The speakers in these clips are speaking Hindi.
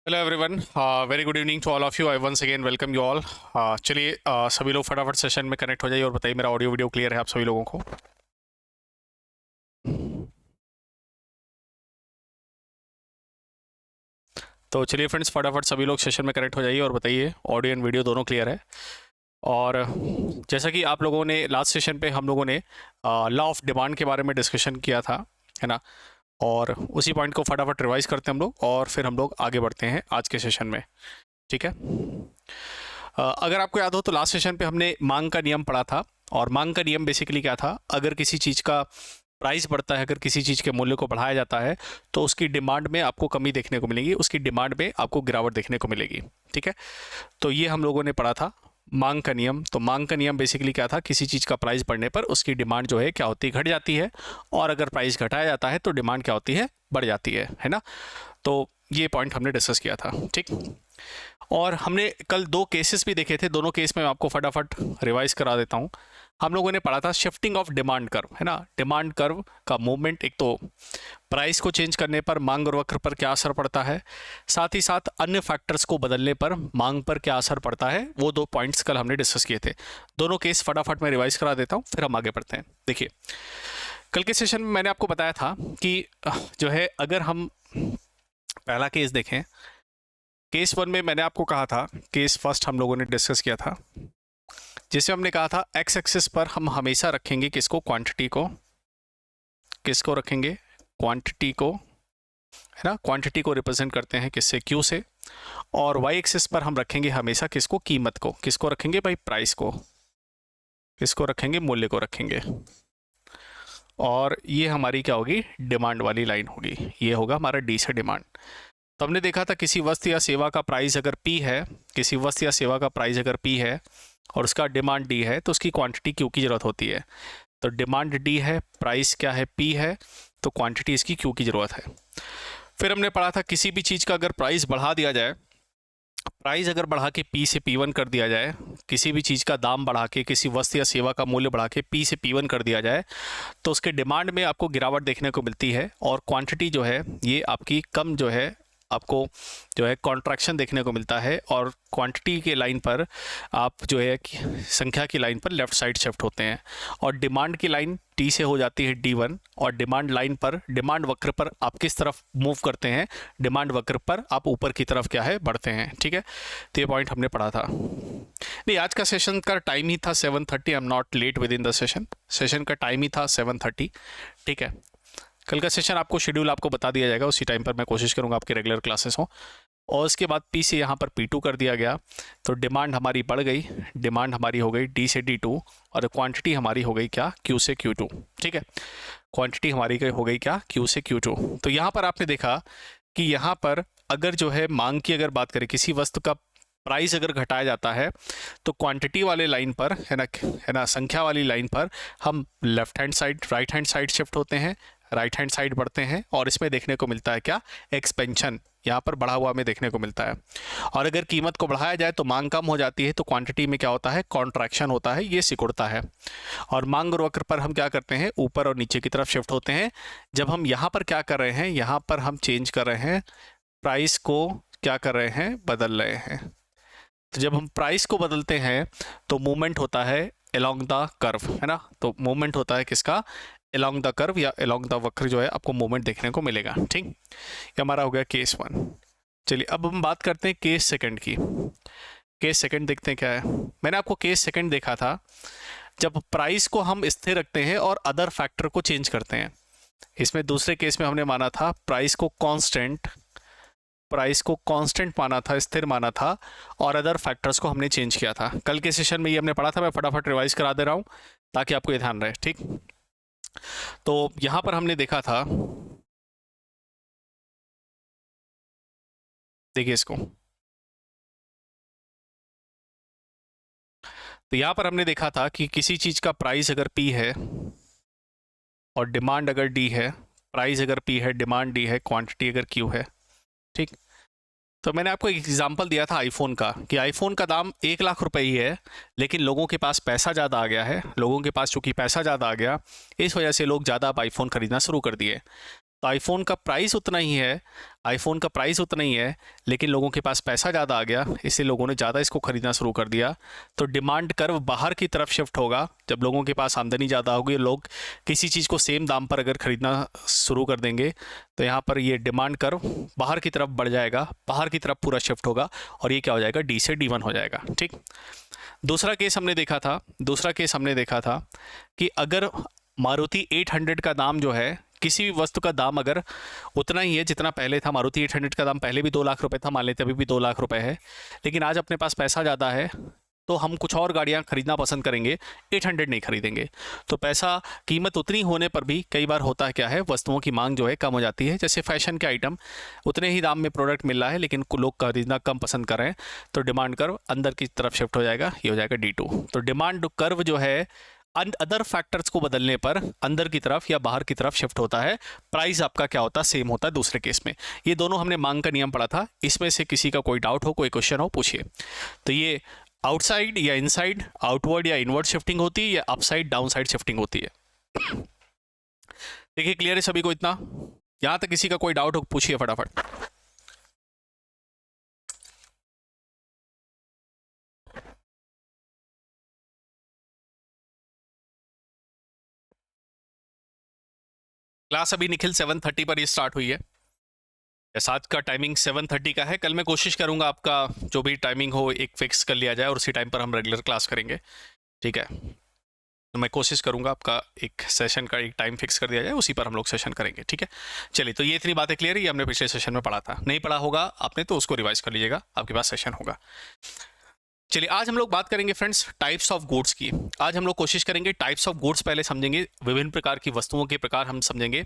Hello everyone, very good evening to all of you. I once again welcome you all. चलिए सभी लोग फटाफट सेशन में कनेक्ट हो जाइए और बताइए मेरा ऑडियो वीडियो क्लियर है आप सभी लोगों को। तो चलिए फ्रेंड्स, फटाफट सभी लोग सेशन में कनेक्ट हो जाइए और बताइए ऑडियो एंड वीडियो दोनों क्लियर है। और जैसा कि आप लोगों ने लास्ट सेशन पे हम लोगों ने लॉ ऑफ डिमांड के बारे में डिस्कशन किया था, है ना। और उसी पॉइंट को फटाफट रिवाइज करते हैं हम लोग और फिर हम लोग आगे बढ़ते हैं आज के सेशन में। ठीक है। अगर आपको याद हो तो लास्ट सेशन पे हमने मांग का नियम पढ़ा था। और मांग का नियम बेसिकली क्या था, अगर किसी चीज़ का प्राइस बढ़ता है, अगर किसी चीज़ के मूल्य को बढ़ाया जाता है तो उसकी डिमांड में आपको कमी देखने को मिलेगी, उसकी डिमांड में आपको गिरावट देखने को मिलेगी। ठीक है। तो ये हम लोगों ने पढ़ा था मांग का नियम। तो मांग का नियम बेसिकली क्या था, किसी चीज़ का प्राइस बढ़ने पर उसकी डिमांड जो है क्या होती है, घट जाती है। और अगर प्राइस घटाया जाता है तो डिमांड क्या होती है, बढ़ जाती है ना। तो ये पॉइंट हमने डिस्कस किया था। ठीक। और हमने कल दो केसेस भी देखे थे, दोनों केस में मैं आपको फटाफट रिवाइज करा देता हूँ। हम लोगों ने पढ़ा था शिफ्टिंग ऑफ डिमांड कर्व, है ना। डिमांड कर्व का मूवमेंट, एक तो प्राइस को चेंज करने पर मांग वक्र पर क्या असर पड़ता है, साथ ही साथ अन्य फैक्टर्स को बदलने पर मांग पर क्या असर पड़ता है, वो दो पॉइंट्स कल हमने डिस्कस किए थे। दोनों केस फटाफट मैं रिवाइज करा देता हूँ, फिर हम आगे बढ़ते हैं। देखिए, कल के सेशन में मैंने आपको बताया था कि जो है, अगर हम पहला केस देखें, केस वन में मैंने आपको कहा था, केस फर्स्ट हम लोगों ने डिस्कस किया था, जिसमें हमने कहा था एक्स एक्सिस पर हम हमेशा रखेंगे किसको, क्वांटिटी को। किसको रखेंगे, क्वांटिटी को, है ना। क्वांटिटी को रिप्रेजेंट करते हैं किससे, क्यू से। और वाई एक्सिस पर हम रखेंगे हमेशा किसको, कीमत को। किसको रखेंगे भाई, प्राइस को। किसको रखेंगे, मूल्य को रखेंगे। और ये हमारी क्या होगी, डिमांड वाली लाइन होगी। ये होगा हमारा डी से डिमांड। तो हमने देखा था किसी वस्तु या सेवा का प्राइस अगर पी है, किसी वस्तु या सेवा का प्राइस अगर पी है और उसका डिमांड डी है तो उसकी क्वांटिटी क्यू की ज़रूरत होती है। तो डिमांड डी है, प्राइस क्या है, पी है, तो क्वांटिटी इसकी क्यू की ज़रूरत है। फिर हमने पढ़ा था किसी भी चीज़ का अगर प्राइस बढ़ा दिया जाए, प्राइस अगर बढ़ा के पी से पी वन कर दिया जाए, किसी भी चीज़ का दाम बढ़ा के, किसी वस्तु या सेवा का मूल्य बढ़ा के पी से पी वन कर दिया जाए तो उसके डिमांड में आपको गिरावट देखने को मिलती है और क्वांटिटी जो है ये आपकी कम जो है, आपको जो है कॉन्ट्रैक्शन देखने को मिलता है। और क्वांटिटी के लाइन पर आप जो है संख्या की लाइन पर लेफ़्ट साइड शिफ्ट होते हैं और डिमांड की लाइन टी से हो जाती है डी वन। और डिमांड लाइन पर, डिमांड वक्र पर आप किस तरफ मूव करते हैं, डिमांड वक्र पर आप ऊपर की तरफ क्या है, बढ़ते हैं। ठीक है। तो ये पॉइंट हमने पढ़ा था। नहीं, आज का सेशन का टाइम ही था 7:30। I am not let with in the session. Session का टाइम ही था 7:30। ठीक है। कल का सेशन आपको शेड्यूल आपको बता दिया जाएगा, उसी टाइम पर मैं कोशिश करूंगा आपके रेगुलर क्लासेस हों। और उसके बाद पी से यहाँ पर P2 कर दिया गया तो डिमांड हमारी बढ़ गई, डिमांड हमारी हो गई डी से D2 और क्वांटिटी हमारी हो गई क्या, Q से Q2। ठीक है। क्वांटिटी हमारी हो गई क्या, Q से Q2। तो यहाँ पर आपने देखा कि यहाँ पर अगर जो है मांग की अगर बात करें, किसी वस्तु का प्राइस अगर घटाया जाता है तो क्वांटिटी वाले लाइन पर, है ना, संख्या वाली लाइन पर हम left hand side, right hand side shift होते हैं, राइट हैंड साइड बढ़ते हैं। और इसमें देखने को मिलता है क्या, एक्सपेंशन, यहाँ पर बढ़ा हुआ हमें देखने को मिलता है। और अगर कीमत को बढ़ाया जाए तो मांग कम हो जाती है तो क्वांटिटी में क्या होता है, कॉन्ट्रैक्शन होता है, ये सिकुड़ता है। और मांग वक्र पर हम क्या करते हैं, ऊपर और नीचे की तरफ शिफ्ट होते हैं। जब हम यहाँ पर क्या कर रहे हैं, यहाँ पर हम चेंज कर रहे हैं, प्राइस को क्या कर रहे हैं, बदल रहे हैं। तो जब हम प्राइस को बदलते हैं तो मूवमेंट होता है अलोंग द कर्व, है ना। तो मूवमेंट होता है किसका, अलोंग द कर्व या अलोंग द वक्र जो है आपको मूवमेंट देखने को मिलेगा। ठीक, ये हमारा हो गया केस वन। चलिए अब हम बात करते हैं केस सेकंड की। केस सेकंड देखते हैं क्या है। मैंने आपको केस सेकंड देखा था जब प्राइस को हम स्थिर रखते हैं और अदर फैक्टर को चेंज करते हैं। इसमें दूसरे केस में हमने माना था प्राइस को कांस्टेंट, प्राइस को कांस्टेंट माना था, स्थिर माना था, और अदर फैक्टर्स को हमने चेंज किया था। कल के सेशन में ये हमने पढ़ा था, मैं फटाफट रिवाइज करा दे रहा हूँ ताकि आपको ये ध्यान रहे। ठीक, तो यहां पर हमने देखा था, देखिए इसको, तो यहां पर हमने देखा था कि किसी चीज का प्राइस अगर पी है और डिमांड अगर डी है, प्राइस अगर पी है, डिमांड डी है, क्वांटिटी अगर क्यू है। ठीक, तो मैंने आपको एक एग्जांपल दिया था आईफोन का, कि आईफोन का दाम 1 लाख रुपए ही है, लेकिन लोगों के पास पैसा ज़्यादा आ गया है। लोगों के पास चूंकि पैसा ज़्यादा आ गया, इस वजह से लोग ज़्यादा अब आईफोन खरीदना शुरू कर दिए। तो आईफोन का प्राइस उतना ही है, आईफोन का प्राइस उतना ही है, लेकिन लोगों के पास पैसा ज़्यादा आ गया, इसलिए लोगों ने ज़्यादा इसको खरीदना शुरू कर दिया। तो डिमांड कर्व बाहर की तरफ शिफ्ट होगा। जब लोगों के पास आमदनी ज़्यादा होगी, लोग किसी चीज़ को सेम दाम पर अगर ख़रीदना शुरू कर देंगे, तो यहाँ पर ये डिमांड कर्व बाहर की तरफ बढ़ जाएगा, बाहर की तरफ पूरा शिफ्ट होगा, और ये क्या हो जाएगा, डी से D1 हो जाएगा। ठीक, दूसरा केस हमने देखा था कि अगर मारुति 800 का दाम जो है, किसी भी वस्तु का दाम अगर उतना ही है जितना पहले था, मारुति 800 का दाम पहले भी 2 लाख रुपए था, मान लेते अभी भी 2 लाख रुपए है, लेकिन आज अपने पास पैसा ज़्यादा है, तो हम कुछ और गाड़ियाँ खरीदना पसंद करेंगे, 800 नहीं खरीदेंगे। तो पैसा, कीमत उतनी होने पर भी कई बार होता है क्या है, वस्तुओं की मांग जो है कम हो जाती है। जैसे फैशन के आइटम, उतने ही दाम में प्रोडक्ट मिल रहा है, लेकिन लोग खरीदना कम पसंद कर रहे हैं, तो डिमांड कर्व अंदर की तरफ शिफ्ट हो जाएगा, ये हो जाएगा D2। तो डिमांड कर्व जो है अदर फैक्टर्स को बदलने पर अंदर की तरफ या बाहर की तरफ शिफ्ट होता है। प्राइस आपका क्या होता है, सेम होता है दूसरे केस में। ये दोनों हमने मांग का नियम पढ़ा था। इसमें से किसी का कोई डाउट हो, कोई क्वेश्चन हो, पूछिए। तो ये आउटसाइड या इनसाइड, आउटवर्ड या इनवर्ड शिफ्टिंग होती है, या अपसाइड डाउनसाइड शिफ्टिंग होती है। देखिए, क्लियर है सभी को इतना? यहां तक किसी का कोई डाउट हो, पूछिए फटाफट। क्लास अभी निखिल 7:30 पर ये स्टार्ट हुई है। आज का टाइमिंग 7:30 का है। कल मैं कोशिश करूंगा आपका जो भी टाइमिंग हो एक फिक्स कर लिया जाए, और उसी टाइम पर हम रेगुलर क्लास करेंगे। ठीक है, तो मैं कोशिश करूंगा आपका एक सेशन का एक टाइम फिक्स कर दिया जाए, उसी पर हम लोग सेशन करेंगे। ठीक है, चलिए, तो ये इतनी बातें क्लियर है। ये हमने पिछले सेशन में पढ़ा था, नहीं पढ़ा होगा आपने तो उसको रिवाइज कर लीजिएगा, आपके पास सेशन होगा। चलिए, आज हम लोग बात करेंगे फ्रेंड्स टाइप्स ऑफ गुड्स की। आज हम लोग कोशिश करेंगे टाइप्स ऑफ गुड्स पहले समझेंगे, विभिन्न प्रकार की वस्तुओं के प्रकार हम समझेंगे।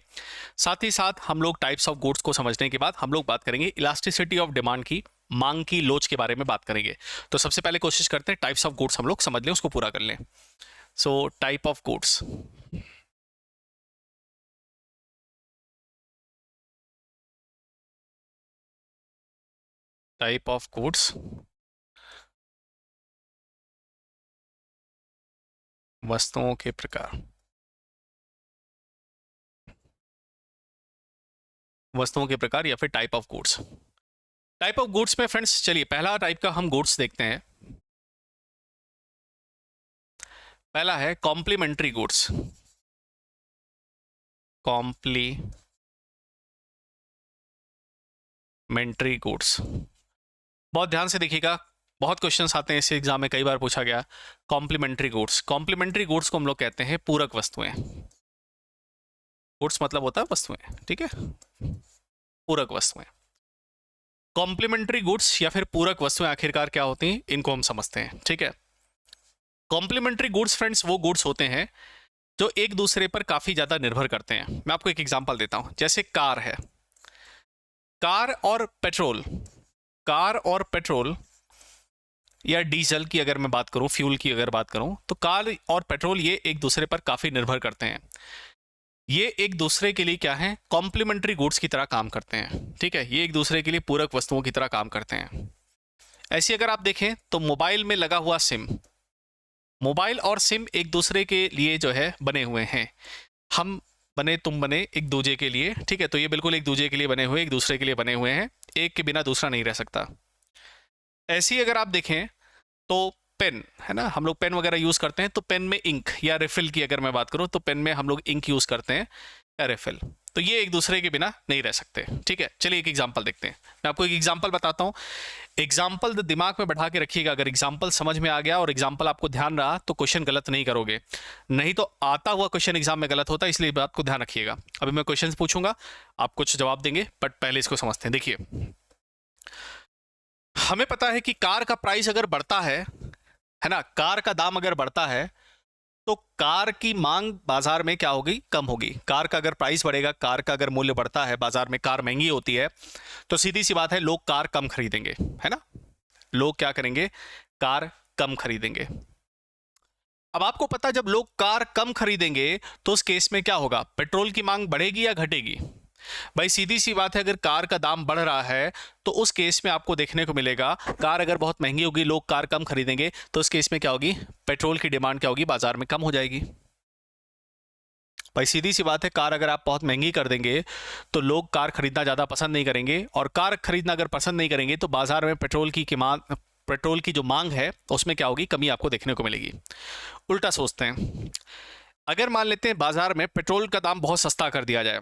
साथ ही साथ हम लोग टाइप्स ऑफ गुड्स को समझने के बाद हम लोग बात करेंगे इलास्टिसिटी ऑफ डिमांड की, मांग की लोच के बारे में बात करेंगे। तो सबसे पहले कोशिश करते हैं टाइप्स ऑफ गुड्स हम लोग समझ लें, उसको पूरा कर लें। So type of goods, type of goods, वस्तुओं के प्रकार, वस्तुओं के प्रकार या फिर type of goods. Type of goods में फ्रेंड्स, चलिए पहला टाइप का हम गुड्स देखते हैं। पहला है कॉम्प्लीमेंट्री गुड्स। कॉम्प्लीमेंट्री गुड्स, बहुत ध्यान से देखिएगा, बहुत क्वेश्चंस आते हैं इस एग्जाम में, कई बार पूछा गया। कॉम्प्लीमेंट्री गुड्स, कॉम्प्लीमेंट्री गुड्स को हम लोग कहते हैं पूरक वस्तुएं। गुड्स मतलब होता है वस्तुएं, ठीक है, पूरक वस्तुएं। कॉम्प्लीमेंट्री गुड्स या फिर पूरक वस्तुएं आखिरकार क्या होती हैं, इनको हम समझते हैं। ठीक है, कॉम्प्लीमेंट्री गुड्स फ्रेंड्स वो गुड्स होते हैं जो एक दूसरे पर काफी ज्यादा निर्भर करते हैं। मैं आपको एक एग्जांपल देता हूं, जैसे कार है, कार और पेट्रोल, कार और पेट्रोल या डीजल की अगर मैं बात करूं, फ्यूल की अगर बात करूं, तो कार और पेट्रोल ये एक दूसरे पर काफी निर्भर करते हैं। ये एक दूसरे के लिए क्या है, कॉम्प्लीमेंट्री गुड्स की तरह काम करते हैं। ठीक है, ये एक दूसरे के लिए पूरक वस्तुओं की तरह काम करते हैं। ऐसी अगर आप देखें तो मोबाइल में लगा हुआ सिम, मोबाइल और सिम एक दूसरे के लिए जो है बने हुए हैं। हम बने, तुम बने एक दूसरे के लिए। ठीक है, तो ये बिल्कुल एक दूसरे के लिए बने हुए, एक दूसरे के लिए बने हुए हैं, एक के बिना दूसरा नहीं रह सकता। ऐसी अगर आप देखें तो पेन है ना, हम लोग पेन वगैरह यूज करते हैं, तो पेन में इंक या रिफिल की अगर मैं बात करूं, तो पेन में हम लोग इंक यूज करते हैं या रिफिल, तो ये एक दूसरे के बिना नहीं रह सकते। ठीक है, चलिए एक एग्जांपल देखते हैं। मैं आपको एक एग्जांपल बताता हूं, एग्जाम्पल दिमाग में बैठा के रखिएगा। अगर एग्जाम्पल समझ में आ गया और एग्जाम्पल आपको ध्यान रहा तो क्वेश्चन गलत नहीं करोगे, नहीं तो आता हुआ क्वेश्चन एग्जाम में गलत होता है, इसलिए बात को ध्यान रखिएगा। अभी मैं क्वेश्चन पूछूंगा, आप कुछ जवाब देंगे, बट पहले इसको समझते हैं। देखिए, हमें पता है कि कार का प्राइस अगर बढ़ता है ना, कार का दाम अगर बढ़ता है तो कार की मांग बाजार में क्या होगी, कम होगी। कार का अगर प्राइस बढ़ेगा, कार का अगर मूल्य बढ़ता है, बाजार में कार महंगी होती है, तो सीधी सी बात है लोग कार कम खरीदेंगे, है ना। लोग क्या करेंगे, कार कम खरीदेंगे। अब आपको पता है जब लोग कार कम खरीदेंगे तो उस केस में क्या होगा, पेट्रोल की मांग बढ़ेगी या घटेगी। भाई सीधी सी बात है, अगर कार का दाम बढ़ रहा है तो उस केस में आपको देखने को मिलेगा, कार अगर बहुत महंगी होगी, लोग कार कम खरीदेंगे, तो उस केस में क्या होगी, पेट्रोल की डिमांड क्या होगी, बाजार में कम हो जाएगी। भाई सीधी सी बात है, कार अगर आप बहुत महंगी कर देंगे तो लोग कार खरीदना ज़्यादा पसंद नहीं करेंगे, और कार खरीदना अगर पसंद नहीं करेंगे तो बाजार में पेट्रोल की जो मांग है उसमें क्या होगी, कमी आपको देखने को मिलेगी। उल्टा सोचते हैं, अगर मान लेते हैं बाजार में पेट्रोल का दाम बहुत सस्ता कर दिया जाए,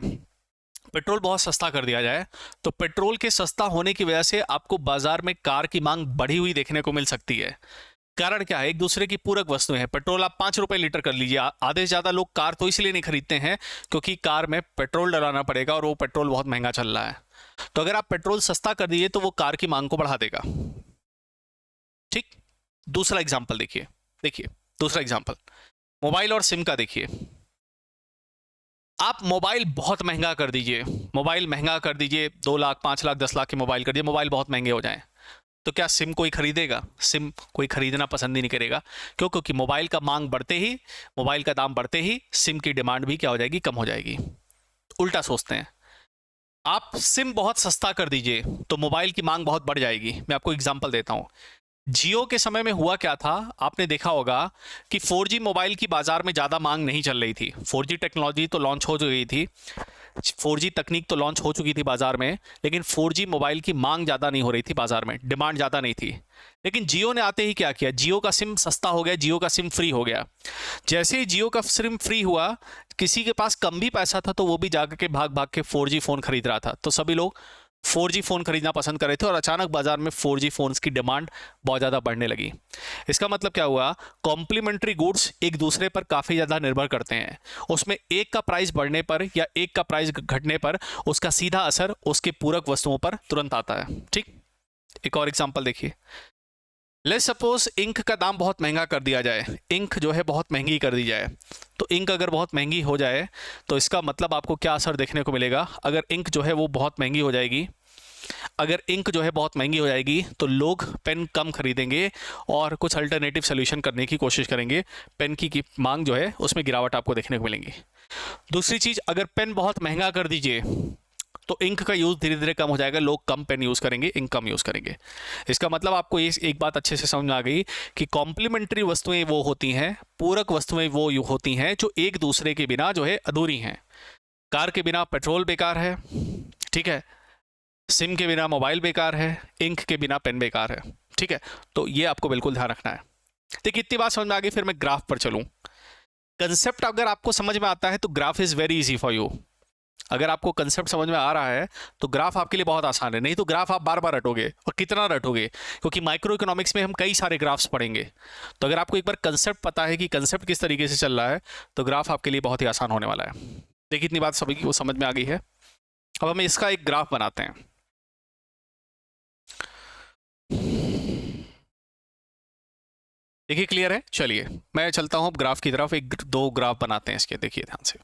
पेट्रोल बहुत सस्ता कर दिया जाए, तो पेट्रोल के सस्ता होने की वजह से आपको बाजार में कार की मांग बढ़ी हुई देखने को मिल सकती है। कारण क्या है, एक दूसरे की पूरक वस्तुएं हैं। पेट्रोल आप 5 रुपए लीटर कर लीजिए, आधे से ज्यादा लोग कार तो इसलिए नहीं खरीदते हैं क्योंकि कार में पेट्रोल डलाना पड़ेगा और वो पेट्रोल बहुत महंगा चल रहा है। तो अगर आप पेट्रोल सस्ता कर दीजिए तो वो कार की मांग को बढ़ा देगा। ठीक, दूसरा एग्जाम्पल देखिए, दूसरा एग्जाम्पल मोबाइल और सिम का देखिए। आप मोबाइल बहुत महंगा कर दीजिए, 2 लाख 5 लाख 10 लाख के मोबाइल कर दिए, मोबाइल बहुत महंगे हो जाएं, तो क्या सिम कोई खरीदेगा? सिम कोई खरीदना पसंद ही नहीं करेगा। क्यों? क्योंकि मोबाइल का मांग बढ़ते ही, मोबाइल का दाम बढ़ते ही सिम की डिमांड भी क्या हो जाएगी, कम हो जाएगी। उल्टा सोचते हैं, आप सिम बहुत सस्ता कर दीजिए तो मोबाइल की मांग बहुत बढ़ जाएगी। मैं आपको एग्जांपल देता हूं, जियो के समय में हुआ क्या था, आपने देखा होगा कि 4G मोबाइल की बाजार में ज़्यादा मांग नहीं चल रही थी। 4G टेक्नोलॉजी तो लॉन्च हो गई थी, 4G तकनीक तो लॉन्च हो चुकी थी बाजार में, लेकिन 4G मोबाइल की मांग ज़्यादा नहीं हो रही थी बाजार में, डिमांड ज़्यादा नहीं थी। लेकिन जियो ने आते ही क्या किया, जियो का सिम सस्ता हो गया, जियो का सिम फ्री हो गया। जैसे ही जियो का सिम फ्री हुआ, किसी के पास कम भी पैसा था तो वो भी जाकर के भाग भाग के 4G फ़ोन खरीद रहा था, तो सभी लोग 4G फ़ोन खरीदना पसंद कर रहे थे और अचानक बाजार में 4G फ़ोन्स की डिमांड बहुत ज़्यादा बढ़ने लगी। इसका मतलब क्या हुआ, कॉम्प्लीमेंट्री गुड्स एक दूसरे पर काफ़ी ज़्यादा निर्भर करते हैं। उसमें एक का प्राइस बढ़ने पर या एक का प्राइस घटने पर उसका सीधा असर उसके पूरक वस्तुओं पर तुरंत आता है। ठीक, एक और एग्जाम्पल देखिए, लेट्स सपोज इंक का दाम बहुत महंगा कर दिया जाए, इंक जो है बहुत महंगी कर दी जाए। तो इंक अगर बहुत महंगी हो जाए तो इसका मतलब आपको क्या असर देखने को मिलेगा, अगर इंक जो है वो बहुत महंगी हो जाएगी, अगर इंक जो है बहुत महंगी हो जाएगी तो लोग पेन कम खरीदेंगे और कुछ अल्टरनेटिव सोल्यूशन करने की कोशिश करेंगे। पेन की मांग जो है उसमें गिरावट आपको देखने को मिलेंगी। दूसरी चीज़, अगर पेन बहुत महंगा कर दीजिए तो इंक का यूज़ धीरे धीरे कम हो जाएगा, लोग कम पेन यूज़ करेंगे, इंक कम यूज़ करेंगे। इसका मतलब आपको ये एक बात अच्छे से समझ में आ गई कि कॉम्प्लीमेंट्री वस्तुएं वो होती हैं, पूरक वस्तुएं वो होती हैं जो एक दूसरे के बिना जो है अधूरी हैं। कार के बिना पेट्रोल बेकार है, ठीक है, सिम के बिना मोबाइल बेकार है, इंक के बिना पेन बेकार है। ठीक है, तो ये आपको बिल्कुल ध्यान रखना है। देखिए इतनी बात समझ में आ गई, फिर मैं ग्राफ पर चलूँ। कंसेप्ट अगर आपको समझ में आता है तो graph is very easy for you. अगर आपको कंसेप्ट समझ में आ रहा है तो ग्राफ आपके लिए बहुत आसान है, नहीं तो ग्राफ आप बार बार रटोगे, और कितना रटोगे, क्योंकि माइक्रो इकोनॉमिक्स में हम कई सारे ग्राफ्स पढ़ेंगे। तो अगर आपको एक बार कंसेप्ट पता है कि कंसेप्ट किस तरीके से चल रहा है तो ग्राफ आपके लिए बहुत ही आसान होने वाला है। देखिए इतनी बात सभी को समझ में आ गई है। अब हम इसका एक ग्राफ बनाते हैं। देखिए क्लियर है, चलिए मैं चलता हूं ग्राफ की तरफ, एक दो ग्राफ बनाते हैं इसके। देखिए ध्यान से,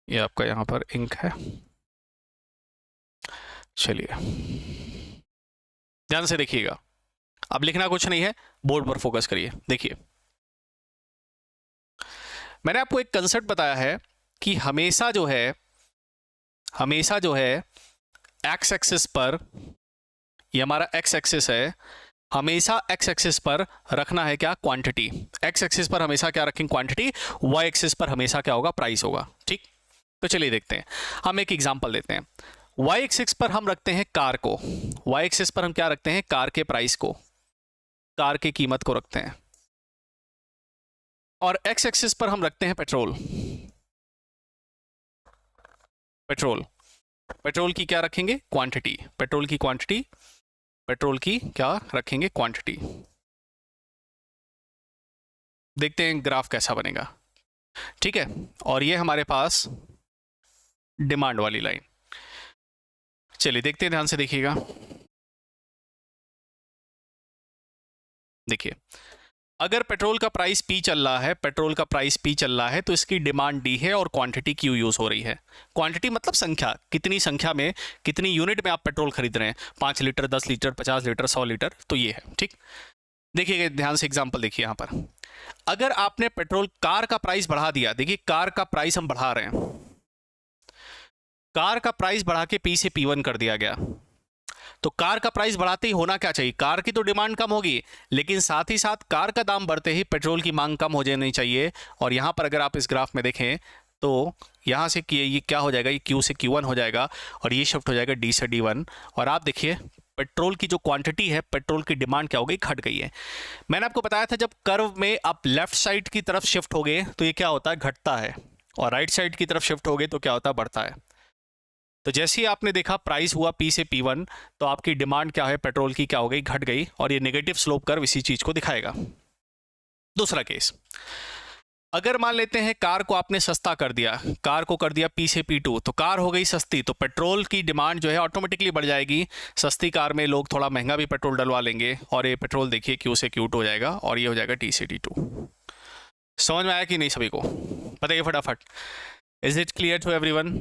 ये आपका यहां पर इंक है। चलिए ध्यान से देखिएगा, अब लिखना कुछ नहीं है, बोर्ड पर फोकस करिए। देखिए मैंने आपको एक कंसेप्ट बताया है कि हमेशा जो है एक्स एक्सिस पर, ये हमारा एक्स एक्सिस है, हमेशा एक्स एक्सिस पर रखना है क्या, क्वांटिटी। एक्स एक्सिस पर हमेशा क्या रखेंगे, क्वांटिटी। वाई एक्सिस पर हमेशा क्या होगा, प्राइस होगा। ठीक, तो चलिए देखते हैं, हम एक एग्जांपल देते हैं। वाई एक्सिस पर हम रखते हैं कार को, वाई एक्सिस पर हम क्या रखते हैं, कार के प्राइस को, कार की कीमत को रखते हैं, और एक्स एक्सिस पर हम रखते हैं पेट्रोल। पेट्रोल की क्या रखेंगे, क्वांटिटी, पेट्रोल की क्वांटिटी, पेट्रोल की क्या रखेंगे, क्वांटिटी। देखते हैं ग्राफ कैसा बनेगा। ठीक है, और ये हमारे पास डिमांड वाली लाइन। चलिए देखते हैं, ध्यान से देखिएगा। देखिए अगर पेट्रोल का प्राइस P चल रहा है, पेट्रोल का प्राइस P चल रहा है तो इसकी डिमांड D है और क्वांटिटी Q यूज़ हो रही है। क्वांटिटी मतलब संख्या, कितनी संख्या में, कितनी यूनिट में आप पेट्रोल खरीद रहे हैं, 5 लीटर, 10 लीटर, 50 लीटर, 100 लीटर, तो ये है। ठीक, देखिए ध्यान से एग्जांपल देखिए यहाँ पर, अगर आपने पेट्रोल कार का प्राइस बढ़ा दिया, देखिए कार का प्राइस हम बढ़ा रहे हैं, कार का प्राइस बढ़ा के P से P1 कर दिया गया, तो कार का प्राइस बढ़ाते ही होना क्या चाहिए, कार की तो डिमांड कम होगी, लेकिन साथ ही साथ कार का दाम बढ़ते ही पेट्रोल की मांग कम हो जानी चाहिए। और यहाँ पर अगर आप इस ग्राफ में देखें तो यहाँ से ये क्या हो जाएगा, ये Q से Q1 हो जाएगा और ये शिफ्ट हो जाएगा D से D1। और आप देखिए पेट्रोल की जो क्वांटिटी है, पेट्रोल की डिमांड क्या हो गई, घट गई है। मैंने आपको बताया था जब कर्व में आप लेफ्ट साइड की तरफ शिफ्ट हो गए तो ये क्या होता है, घटता है, और राइट साइड की तरफ शिफ्ट हो गए तो क्या होता है, बढ़ता है। तो जैसे ही आपने देखा प्राइस हुआ P से P1 तो आपकी डिमांड क्या है पेट्रोल की, क्या हो गई, घट गई, और ये नेगेटिव स्लोप कर्व इसी चीज को दिखाएगा। दूसरा केस, अगर मान लेते हैं कार को आपने सस्ता कर दिया, कार को कर दिया P से P2, तो कार हो गई सस्ती, तो पेट्रोल की डिमांड जो है ऑटोमेटिकली बढ़ जाएगी। सस्ती कार में लोग थोड़ा महंगा भी पेट्रोल डलवा लेंगे और ये पेट्रोल देखिए Q से Q2 हो जाएगा और ये हो जाएगा T से T2। समझ में आया कि नहीं सभी को, बताइए फटाफट। Is it clear to everyone,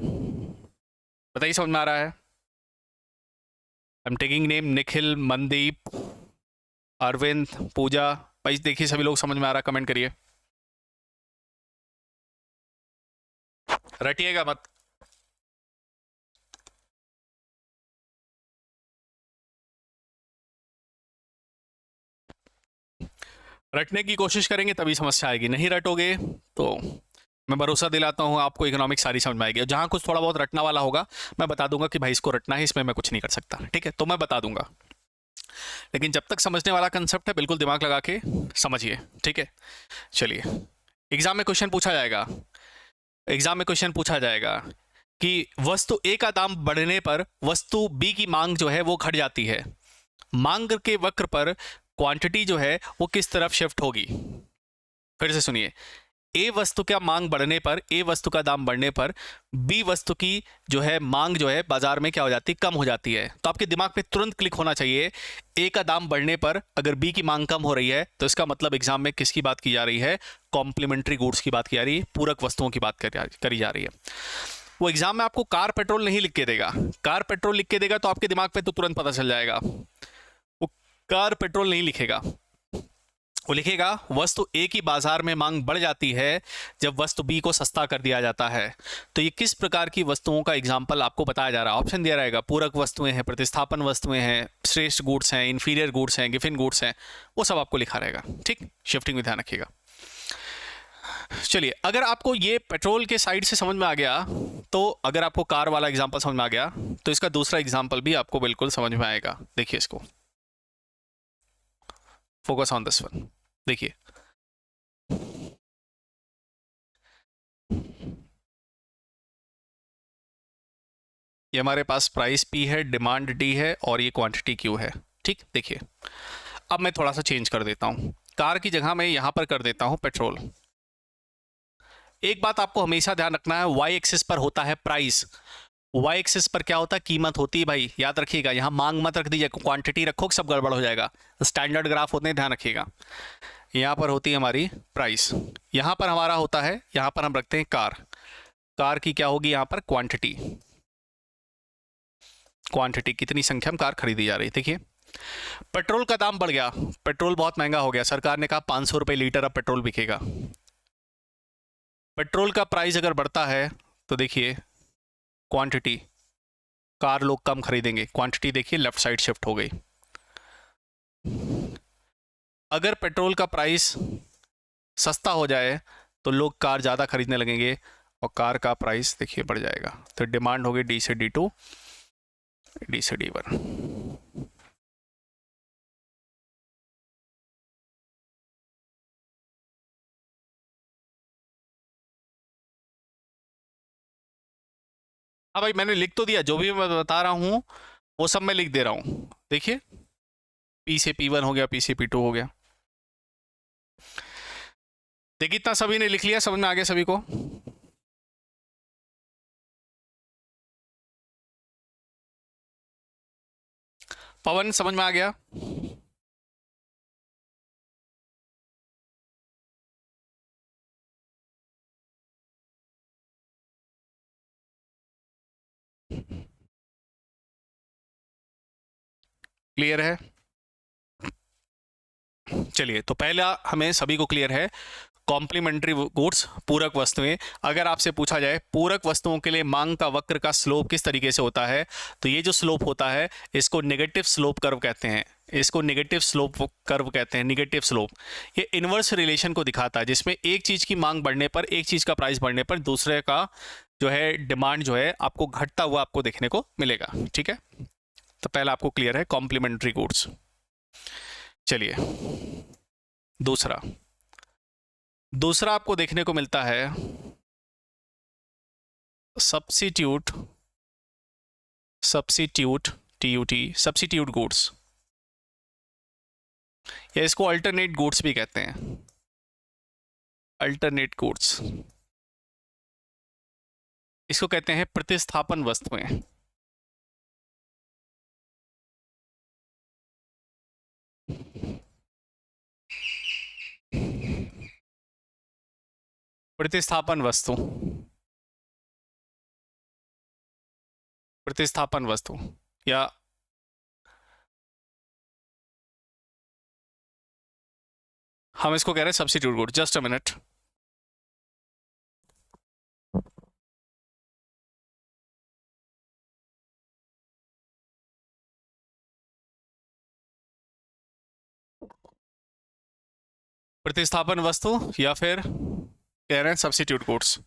बताइए समझ में आ रहा है। I am taking name Nikhil, Mandeep, Arvind, Pooja, भाई देखिए सभी लोग समझ में आ रहा है, कमेंट करिए, रटिएगा मत। रटने की कोशिश करेंगे तभी समस्या आएगी, नहीं रटोगे तो मैं भरोसा दिलाता हूँ आपको इकोनॉमिक्स सारी समझ में आएगी। और जहाँ कुछ थोड़ा बहुत रटना वाला होगा मैं बता दूंगा कि भाई इसको रटना है, इसमें मैं कुछ नहीं कर सकता, ठीक है, तो मैं बता दूंगा। लेकिन जब तक समझने वाला कंसेप्ट है बिल्कुल दिमाग लगा के समझिए, ठीक है। चलिए, एग्जाम में क्वेश्चन पूछा जाएगा, एग्जाम में क्वेश्चन पूछा जाएगा कि वस्तु ए का दाम बढ़ने पर वस्तु बी की मांग जो है वो घट जाती है, मांग के वक्र पर क्वांटिटी जो है वो किस तरफ शिफ्ट होगी। फिर से सुनिए, ए वस्तु का मांग बढ़ने पर, ए वस्तु का दाम बढ़ने पर बी वस्तु की जो है मांग जो है बाजार में क्या हो जाती है, कम हो जाती है। तो आपके दिमाग पे तुरंत क्लिक होना चाहिए, ए का दाम बढ़ने पर अगर बी की मांग कम हो रही है तो इसका मतलब एग्जाम में किसकी बात की जा रही है, कॉम्प्लीमेंट्री गुड्स की बात की जा रही है, पूरक वस्तुओं की बात करी जा रही है। वो एग्जाम में आपको कार पेट्रोल नहीं लिख के देगा, कार पेट्रोल लिख के देगा तो आपके दिमाग पे तो तुरंत पता चल जाएगा, वो कार पेट्रोल नहीं लिखेगा, वो लिखेगा वस्तु ए की बाजार में मांग बढ़ जाती है जब वस्तु बी को सस्ता कर दिया जाता है। तो ये किस प्रकार की वस्तुओं का एग्जाम्पल आपको बताया जा रहा है, ऑप्शन दिया रहेगा, पूरक वस्तुएं हैं, प्रतिस्थापन वस्तुएं हैं, श्रेष्ठ गुड्स हैं, इंफीरियर गुड्स हैं, गिफिन गुड्स हैं, वो सब आपको लिखा रहेगा, ठीक। शिफ्टिंग में ध्यान रखिएगा। चलिए, अगर आपको ये पेट्रोल के साइड से समझ में आ गया, तो अगर आपको कार वाला एग्जाम्पल समझ में आ गया तो इसका दूसरा एग्जाम्पल भी आपको बिल्कुल समझ में आएगा। देखिए इसको, फोकस ऑन दिस वन, देखिए ये हमारे पास प्राइस P है, डिमांड D है और ये क्वांटिटी Q है, ठीक। देखिए अब मैं थोड़ा सा चेंज कर देता हूं, कार की जगह मैं यहां पर कर देता हूं पेट्रोल। एक बात आपको हमेशा ध्यान रखना है, वाई एक्सिस पर होता है प्राइस, वाई एक्सिस पर क्या होता है, कीमत होती है भाई, याद रखिएगा। यहाँ मांग मत रख दीजिए, क्वांटिटी रखो, सब गड़बड़ हो जाएगा। स्टैंडर्ड ग्राफ होते हैं, ध्यान रखिएगा। यहाँ पर होती है हमारी प्राइस, यहाँ पर हमारा होता है, यहाँ पर हम रखते हैं कार, कार की क्या होगी यहाँ पर क्वांटिटी, क्वांटिटी कितनी संख्या में कार खरीदी जा रही है। देखिए पेट्रोल का दाम बढ़ गया, पेट्रोल बहुत महंगा हो गया, सरकार ने कहा 500 रुपये लीटर अब पेट्रोल बिकेगा। पेट्रोल का प्राइस अगर बढ़ता है तो देखिए क्वांटिटी, कार लोग कम खरीदेंगे, क्वांटिटी देखिए लेफ्ट साइड शिफ्ट हो गई। अगर पेट्रोल का प्राइस सस्ता हो जाए तो लोग कार ज़्यादा खरीदने लगेंगे और कार का प्राइस देखिए बढ़ जाएगा। तो डिमांड हो गई D से D2, D से D1। हाँ भाई मैंने लिख तो दिया, जो भी मैं बता रहा हूँ वो सब मैं लिख दे रहा हूँ। देखिए P से P1 हो गया, P से P2 हो गया। देखिए इतना सभी ने लिख लिया, समझ में आ गया सभी को। पवन समझ में आ गया? क्लियर है? चलिए तो पहला हमें सभी को क्लियर है, कॉम्प्लीमेंट्री गुड्स, पूरक वस्तुएं। अगर आपसे पूछा जाए पूरक वस्तुओं के लिए मांग का वक्र का स्लोप किस तरीके से होता है, तो ये जो स्लोप होता है इसको नेगेटिव स्लोप कर्व कहते हैं। इसको नेगेटिव स्लोप कर्व कहते हैं, नेगेटिव स्लोप। ये इन्वर्स रिलेशन को दिखाता है, जिसमें एक चीज़ की मांग बढ़ने पर, एक चीज़ का प्राइस बढ़ने पर दूसरे का जो है डिमांड जो है आपको घटता हुआ आपको देखने को मिलेगा। ठीक है, तो पहला आपको क्लियर है कॉम्प्लीमेंट्री गुड्स। चलिए दूसरा आपको देखने को मिलता है सब्स्टिट्यूट गुड्स, या इसको अल्टरनेट गुड्स भी कहते हैं। अल्टरनेट गुड्स, इसको कहते हैं प्रतिस्थापन वस्तुएं। प्रतिस्थापन वस्तु या हम इसको कह रहे हैं substitute good. Just a minute. प्रतिस्थापन वस्तु या फिर कह रहे हैं सब्स्टिट्यूट गुड्स।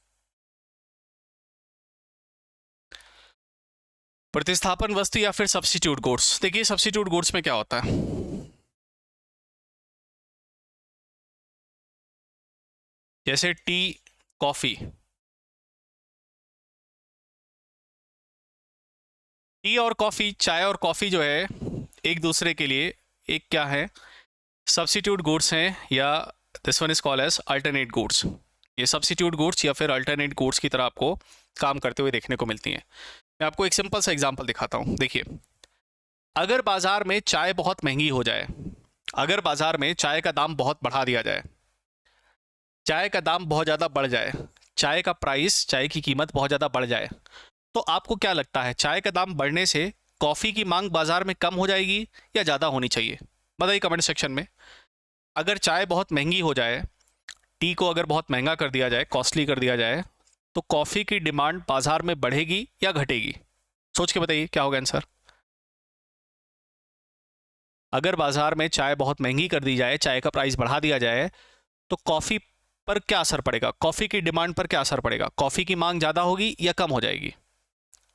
प्रतिस्थापन वस्तु या फिर सब्स्टिट्यूट गुड्स। देखिए सब्स्टिट्यूट गुड्स में क्या होता है, जैसे टी, कॉफी। टी और कॉफी, चाय और कॉफी जो है एक दूसरे के लिए एक क्या है, सब्स्टिट्यूट गुड्स हैं, या this one is called as alternate goods. ये सब्स्टिट्यूट गुड्स या फिर अल्टरनेट गुड्स की तरह आपको काम करते हुए देखने को मिलती हैं। मैं आपको एक सिंपल सा एग्जांपल दिखाता हूँ। देखिए, अगर बाजार में चाय बहुत महंगी हो जाए, अगर बाजार में चाय का दाम बहुत बढ़ा दिया जाए, चाय का दाम बहुत ज़्यादा बढ़ जाए, चाय का प्राइस, चाय की कीमत बहुत ज़्यादा बढ़ जाए, तो आपको क्या लगता है चाय का दाम बढ़ने से कॉफ़ी की मांग बाजार में कम हो जाएगी या ज़्यादा होनी चाहिए? बताइए कमेंट सेक्शन में। अगर चाय बहुत महंगी हो जाए, टी को अगर बहुत महंगा कर दिया जाए, कॉस्टली कर दिया जाए, तो कॉफ़ी की डिमांड बाजार में बढ़ेगी या घटेगी? सोच के बताइए क्या होगा आंसर। अगर बाजार में चाय बहुत महंगी कर दी जाए, चाय का प्राइस बढ़ा दिया जाए, तो कॉफ़ी पर क्या असर पड़ेगा, कॉफ़ी की डिमांड पर क्या असर पड़ेगा? कॉफ़ी की मांग ज़्यादा होगी या कम हो जाएगी?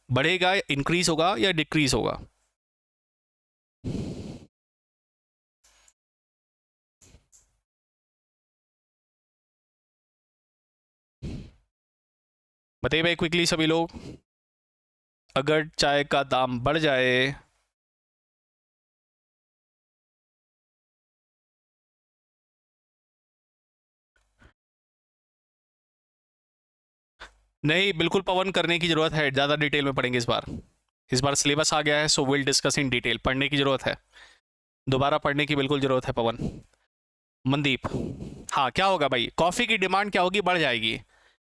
बढ़ेगा, इंक्रीज होगा या डिक्रीज होगा? बताइए भाई क्विकली सभी लोग। अगर चाय का दाम बढ़ जाए, नहीं बिल्कुल पवन करने की ज़रूरत है, ज़्यादा डिटेल में पढ़ेंगे इस बार सिलेबस आ गया है, so will discuss in detail. पढ़ने की ज़रूरत है, दोबारा पढ़ने की बिल्कुल ज़रूरत है पवन। मनदीप, हाँ क्या होगा भाई, कॉफ़ी की डिमांड क्या होगी, बढ़ जाएगी,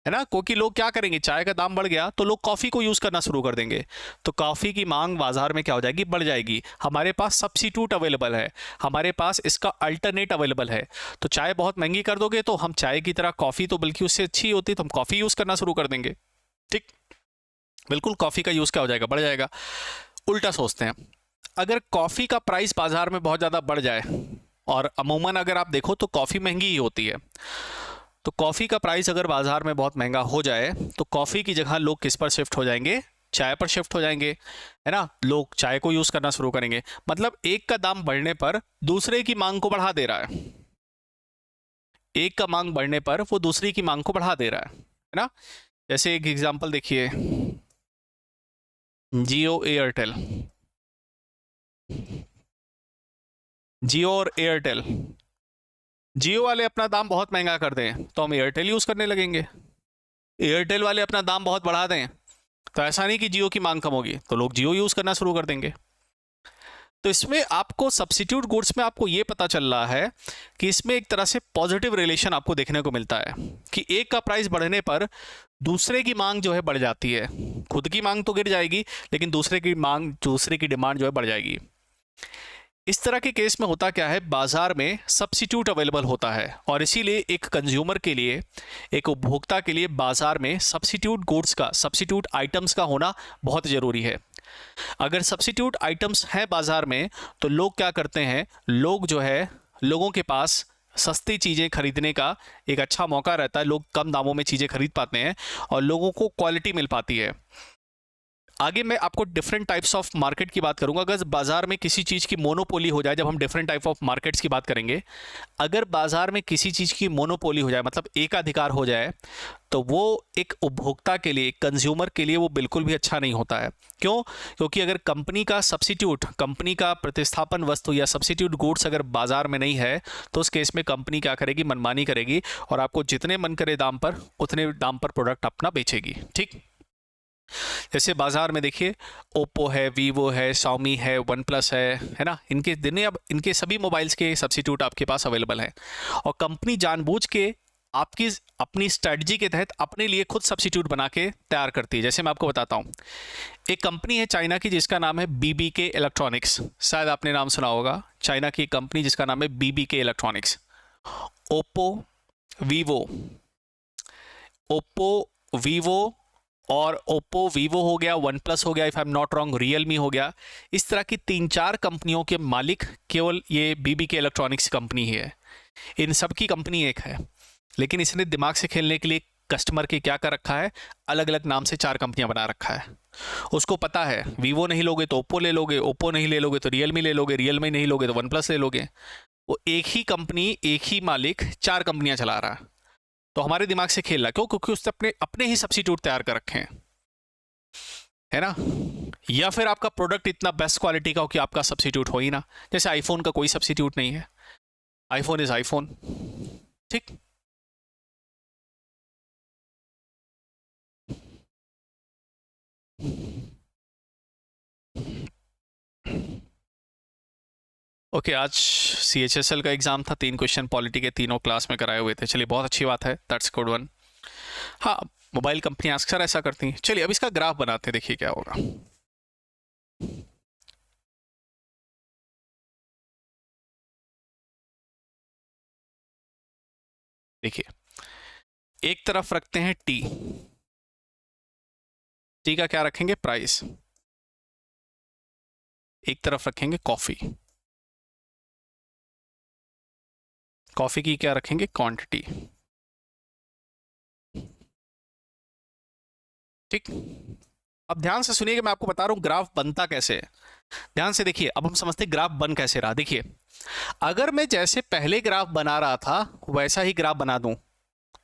है ना, क्योंकि लोग क्या करेंगे, चाय का दाम बढ़ गया तो लोग कॉफ़ी को यूज़ करना शुरू कर देंगे, तो कॉफ़ी की मांग बाजार में क्या हो जाएगी, बढ़ जाएगी। हमारे पास सब्स्टिट्यूट अवेलेबल है, हमारे पास इसका अल्टरनेट अवेलेबल है। तो चाय बहुत महंगी कर दोगे तो हम चाय की तरह कॉफ़ी तो बल्कि उससे अच्छी होती तो हम कॉफ़ी यूज़ करना शुरू कर देंगे। ठीक, बिल्कुल कॉफ़ी का यूज़ क्या हो जाएगा, बढ़ जाएगा। उल्टा सोचते हैं, अगर कॉफ़ी का प्राइस बाजार में बहुत ज़्यादा बढ़ जाए, और अमूमन अगर आप देखो तो कॉफ़ी महंगी ही होती है, तो कॉफ़ी का प्राइस अगर बाजार में बहुत महंगा हो जाए तो कॉफ़ी की जगह लोग किस पर शिफ्ट हो जाएंगे, चाय पर शिफ्ट हो जाएंगे, है ना, लोग चाय को यूज़ करना शुरू करेंगे। मतलब एक का दाम बढ़ने पर दूसरे की मांग को बढ़ा दे रहा है, एक का मांग बढ़ने पर वो दूसरी की मांग को बढ़ा दे रहा है ना। जैसे एक एग्जांपल देखिए, जियो एयरटेल, जियो और एयरटेल, जियो वाले अपना दाम बहुत महंगा कर दें तो हम एयरटेल यूज़ करने लगेंगे, एयरटेल वाले अपना दाम बहुत बढ़ा दें तो ऐसा नहीं कि जियो की मांग कम होगी, तो लोग जियो यूज़ करना शुरू कर देंगे। तो इसमें आपको सब्स्टिट्यूट गुड्स में आपको ये पता चल रहा है कि इसमें एक तरह से पॉजिटिव रिलेशन आपको देखने को मिलता है कि एक का प्राइस बढ़ने पर दूसरे की मांग जो है बढ़ जाती है, खुद की मांग तो गिर जाएगी लेकिन दूसरे की मांग, दूसरे की डिमांड जो है बढ़ जाएगी। इस तरह के केस में होता क्या है, बाजार में सब्स्टिट्यूट अवेलेबल होता है और इसीलिए एक कंज्यूमर के लिए, एक उपभोक्ता के लिए बाजार में सब्स्टिट्यूट गुड्स का, सब्स्टिट्यूट आइटम्स का होना बहुत ज़रूरी है। अगर सब्स्टिट्यूट आइटम्स हैं बाजार में तो लोग क्या करते हैं, लोग जो है, लोगों के पास सस्ती चीज़ें खरीदने का एक अच्छा मौका रहता है, लोग कम दामों में चीज़ें खरीद पाते हैं और लोगों को क्वालिटी मिल पाती है। आगे मैं आपको डिफरेंट टाइप्स ऑफ मार्केट की बात करूंगा। अगर बाजार में किसी चीज़ की मोनोपोली हो जाए, जब हम डिफरेंट टाइप ऑफ मार्केट्स की बात करेंगे, अगर बाजार में किसी चीज़ की मोनोपोली हो जाए, मतलब एकाधिकार हो जाए, तो वो एक उपभोक्ता के लिए, एक कंज्यूमर के लिए वो बिल्कुल भी अच्छा नहीं होता है। क्यों? क्योंकि अगर कंपनी का सब्स्टिट्यूट, कंपनी का प्रतिस्थापन वस्तु या सब्स्टिट्यूट गुड्स अगर बाजार में नहीं है, तो उस केस में कंपनी क्या करेगी, मनमानी करेगी और आपको जितने मन करे दाम पर, उतने दाम पर प्रोडक्ट अपना बेचेगी। ठीक, जैसे बाजार में देखिए, ओप्पो है, वीवो है, शाओमी है, वन प्लस है ना, इनके दिन अब इनके सभी मोबाइल्स के सब्स्टिट्यूट आपके पास अवेलेबल हैं और कंपनी जानबूझ के आपकी अपनी स्ट्रेटजी के तहत अपने लिए खुद सब्स्टिट्यूट बना के तैयार करती है। जैसे मैं आपको बताता हूँ, एक कंपनी है चाइना की जिसका नाम है बीबीके इलेक्ट्रॉनिक्स, शायद आपने नाम सुना होगा। चाइना की कंपनी जिसका नाम है बीबीके इलेक्ट्रॉनिक्स। ओप्पो, वीवो और ओप्पो, वीवो हो गया, वन प्लस हो गया, if I am not wrong Realme हो गया, इस तरह की 3-4 कंपनियों के मालिक केवल ये बीबीके इलेक्ट्रॉनिक्स कंपनी ही है। इन सब की कंपनी एक है, लेकिन इसने दिमाग से खेलने के लिए कस्टमर के क्या कर रखा है, अलग अलग नाम से 4 कंपनियां बना रखा है। उसको पता है वीवो नहीं लोगे तो ओप्पो ले लोगे, ओप्पो नहीं ले लोगे तो रियलमी ले लोगे, रियलमी नहीं लोगे तो वन प्लस ले लोगे। वो एक ही कंपनी, एक ही मालिक 4 कंपनियां चला रहा है। तो हमारे दिमाग से खेल रहा, क्यों? क्योंकि उसने अपने अपने ही सब्स्टिट्यूट तैयार कर रखे हैं, है ना। या फिर आपका प्रोडक्ट इतना बेस्ट क्वालिटी का हो कि आपका सब्स्टिट्यूट हो ही ना। जैसे आईफोन का कोई सब्स्टिट्यूट नहीं है, आईफोन इज आईफोन। ठीक, ओके आज CHSL का एग्जाम था, 3 क्वेश्चन पॉलिटी के, तीनों क्लास में कराए हुए थे। चलिए, बहुत अच्छी बात है, दैट्स गुड वन। हाँ, मोबाइल कंपनी अक्सर ऐसा करती हैं। चलिए अब इसका ग्राफ बनाते हैं, देखिए क्या होगा। देखिए, एक तरफ रखते हैं टी का क्या रखेंगे, प्राइस। एक तरफ रखेंगे कॉफी की क्या रखेंगे, क्वांटिटी। ठीक, अब ध्यान से सुनिए कि मैं आपको बता रहा हूं ग्राफ बनता कैसे है। ध्यान से देखिए, अब हम समझते हैं ग्राफ बन कैसे रहा। देखिए, अगर मैं जैसे पहले ग्राफ बना रहा था वैसा ही ग्राफ बना दूं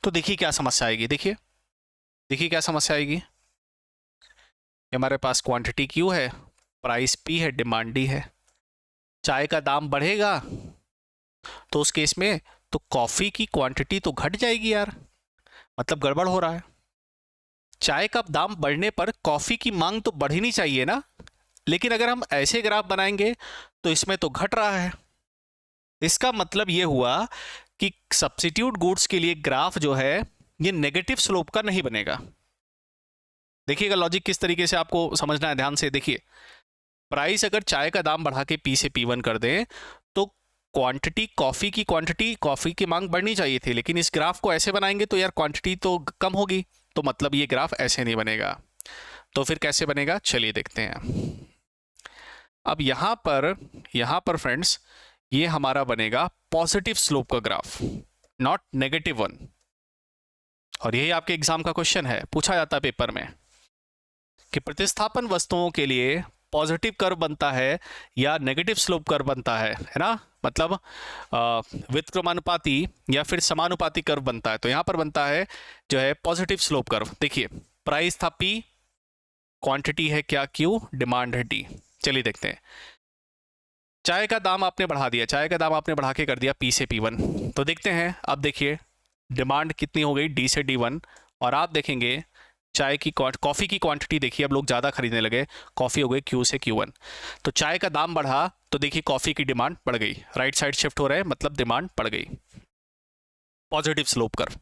तो देखिए क्या समस्या आएगी। देखिए क्या समस्या आएगी। हमारे पास क्वांटिटी क्यू है, प्राइस पी है, डिमांड डी है। चाय का दाम बढ़ेगा तो उस केस में तो कॉफी की क्वांटिटी तो घट जाएगी यार, मतलब गड़बड़ हो रहा है। चाय का दाम बढ़ने पर कॉफी की मांग तो बढ़नी चाहिए ना, लेकिन अगर हम ऐसे ग्राफ बनाएंगे तो इसमें तो घट रहा है। इसका मतलब यह हुआ कि सब्स्टिट्यूट गुड्स के लिए ग्राफ जो है ये नेगेटिव स्लोप का नहीं बनेगा। देखिएगा लॉजिक किस तरीके से आपको समझना है, ध्यान से देखिए। प्राइस अगर चाय का दाम बढ़ा के पी से P1 कर दें तो क्वांटिटी, कॉफ़ी की मांग बढ़नी चाहिए थी, लेकिन इस ग्राफ को ऐसे बनाएंगे तो यार क्वांटिटी तो कम होगी, तो मतलब ये ग्राफ ऐसे नहीं बनेगा। तो फिर कैसे बनेगा, चलिए देखते हैं। अब यहाँ पर फ्रेंड्स ये हमारा बनेगा पॉजिटिव स्लोप का ग्राफ, नॉट नेगेटिव वन। और यही आपके एग्जाम का क्वेश्चन है, पूछा जाता है पेपर में कि प्रतिस्थापन वस्तुओं के लिए पॉजिटिव कर्व बनता है या नेगेटिव स्लोप कर्व बनता है ना, मतलब व्युत्क्रमानुपाती या फिर समानुपाती कर्व बनता है। तो यहां पर बनता है जो है पॉजिटिव स्लोप कर्व। देखिए, प्राइस था P, क्वांटिटी है क्या Q, डिमांड है D। चलिए देखते हैं। चाय का दाम आपने बढ़ा दिया, चाय का दाम आपने बढ़ा के कर दिया P से P1। तो देखते हैं, अब देखिए डिमांड कितनी हो गई, D से D1। और आप देखेंगे चाय की कॉफ़ी की क्वांटिटी देखिए, अब लोग ज़्यादा खरीदने लगे, कॉफ़ी हो गई Q से Q1। तो चाय का दाम बढ़ा तो देखिए कॉफ़ी की डिमांड बढ़ गई, राइट साइड शिफ्ट हो रहे हैं, मतलब डिमांड बढ़ गई, पॉजिटिव स्लोप कर्व।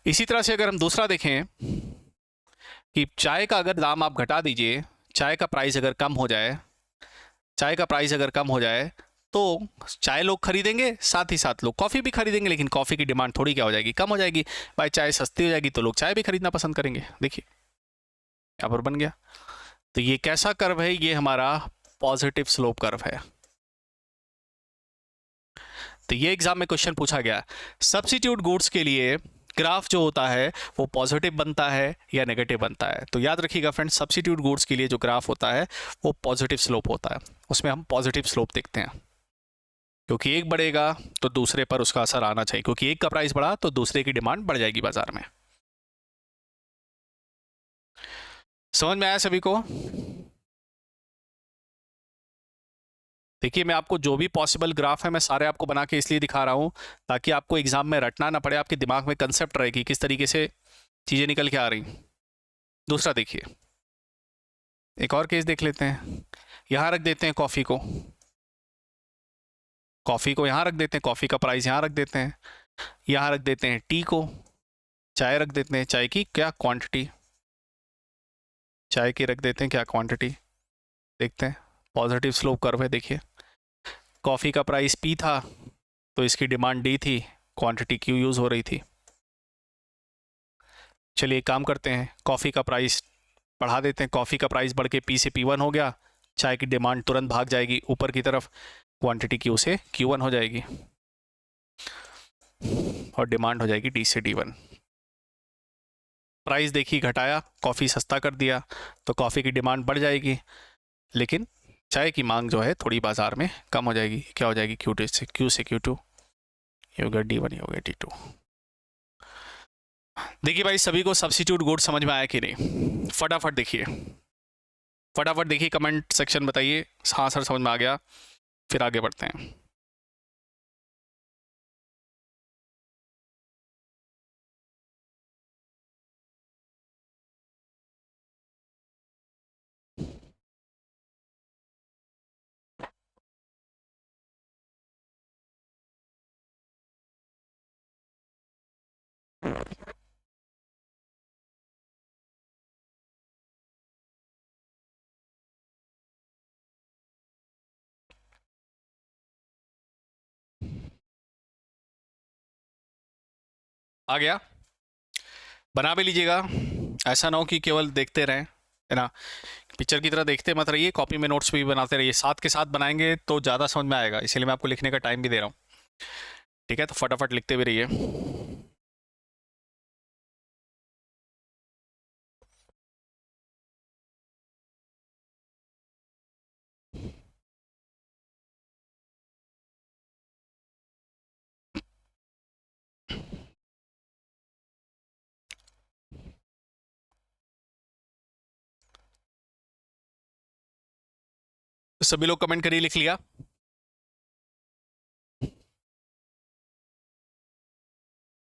इसी तरह से अगर हम दूसरा देखें कि चाय का अगर दाम आप घटा दीजिए, चाय का प्राइस अगर कम हो जाए चाय का प्राइस अगर कम हो जाए तो चाय लोग खरीदेंगे, साथ ही साथ लोग कॉफ़ी भी खरीदेंगे, लेकिन कॉफ़ी की डिमांड थोड़ी क्या हो जाएगी, कम हो जाएगी। भाई चाय सस्ती हो जाएगी तो लोग चाय भी खरीदना पसंद करेंगे। देखिए यहाँ पर बन गया। तो ये कैसा कर्व है, ये हमारा पॉजिटिव स्लोप कर्व है। तो ये एग्जाम में क्वेश्चन पूछा गया, सब्स्टिट्यूट गुड्स के लिए ग्राफ जो होता है वो पॉजिटिव बनता है या नेगेटिव बनता है। तो याद रखिएगा फ्रेंड्स, सब्स्टिट्यूट गुड्स के लिए जो ग्राफ होता है वो पॉजिटिव स्लोप होता है, उसमें हम पॉजिटिव स्लोप देखते हैं, क्योंकि एक बढ़ेगा तो दूसरे पर उसका असर आना चाहिए, क्योंकि एक का प्राइस बढ़ा तो दूसरे की डिमांड बढ़ जाएगी बाजार में। समझ में आया सभी को? देखिए मैं आपको जो भी पॉसिबल ग्राफ है मैं सारे आपको बना के इसलिए दिखा रहा हूँ ताकि आपको एग्जाम में रटना ना पड़े, आपके दिमाग में कंसेप्ट रहेगी किस तरीके से चीज़ें निकल के आ रही। दूसरा देखिए, एक और केस देख लेते हैं। यहाँ रख देते हैं कॉफ़ी को, कॉफ़ी को यहाँ रख देते हैं, कॉफ़ी का प्राइस यहाँ रख देते हैं। यहाँ रख देते हैं टी को, चाय रख देते हैं, चाय की क्या क्वांटिटी, चाय की रख देते हैं क्या क्वांटिटी। देखते हैं पॉजिटिव स्लोप कर्व है। देखिए कॉफ़ी का प्राइस पी था तो इसकी डिमांड डी थी, क्वांटिटी क्यू यूज़ हो रही थी। चलिए एक काम करते हैं, कॉफ़ी का प्राइस बढ़ा देते हैं, कॉफ़ी का प्राइस बढ़ के पी से P1 हो गया, चाय की डिमांड तुरंत भाग जाएगी ऊपर की तरफ, क्वांटिटी Q से Q1 हो जाएगी और डिमांड हो जाएगी D से D1। प्राइस देखिए घटाया, कॉफ़ी सस्ता कर दिया तो कॉफ़ी की डिमांड बढ़ जाएगी, लेकिन चाय की मांग जो है थोड़ी बाजार में कम हो जाएगी। क्या हो जाएगी, Q से Q2, ये हो गया D1, ये हो गया D2। देखिए भाई सभी को सब्स्टिट्यूट गुड समझ में आया कि नहीं? फटाफट देखिए, फटाफट देखिए, कमेंट सेक्शन बताइए हाँ सर समझ में आ गया, फिर आगे बढ़ते हैं। आ गया? बना भी लीजिएगा, ऐसा ना हो कि केवल देखते रहें, है ना। पिक्चर की तरह देखते मत रहिए, कॉपी में नोट्स भी बनाते रहिए, साथ के साथ बनाएंगे तो ज़्यादा समझ में आएगा, इसीलिए मैं आपको लिखने का टाइम भी दे रहा हूँ। ठीक है, तो फटाफट लिखते भी रहिए। सभी लोग कमेंट करिए, लिख लिया?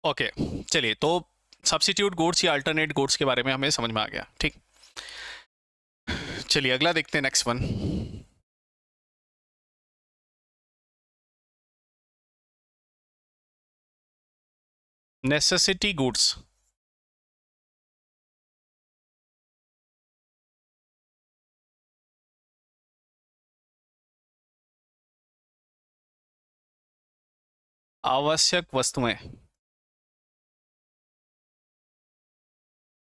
ओके चलिए, तो सब्स्टिट्यूट गुड्स या अल्टरनेट गुड्स के बारे में हमें समझ में आ गया। ठीक, चलिए अगला देखते हैं, नेक्स्ट वन। Necessity goods. आवश्यक वस्तुएं,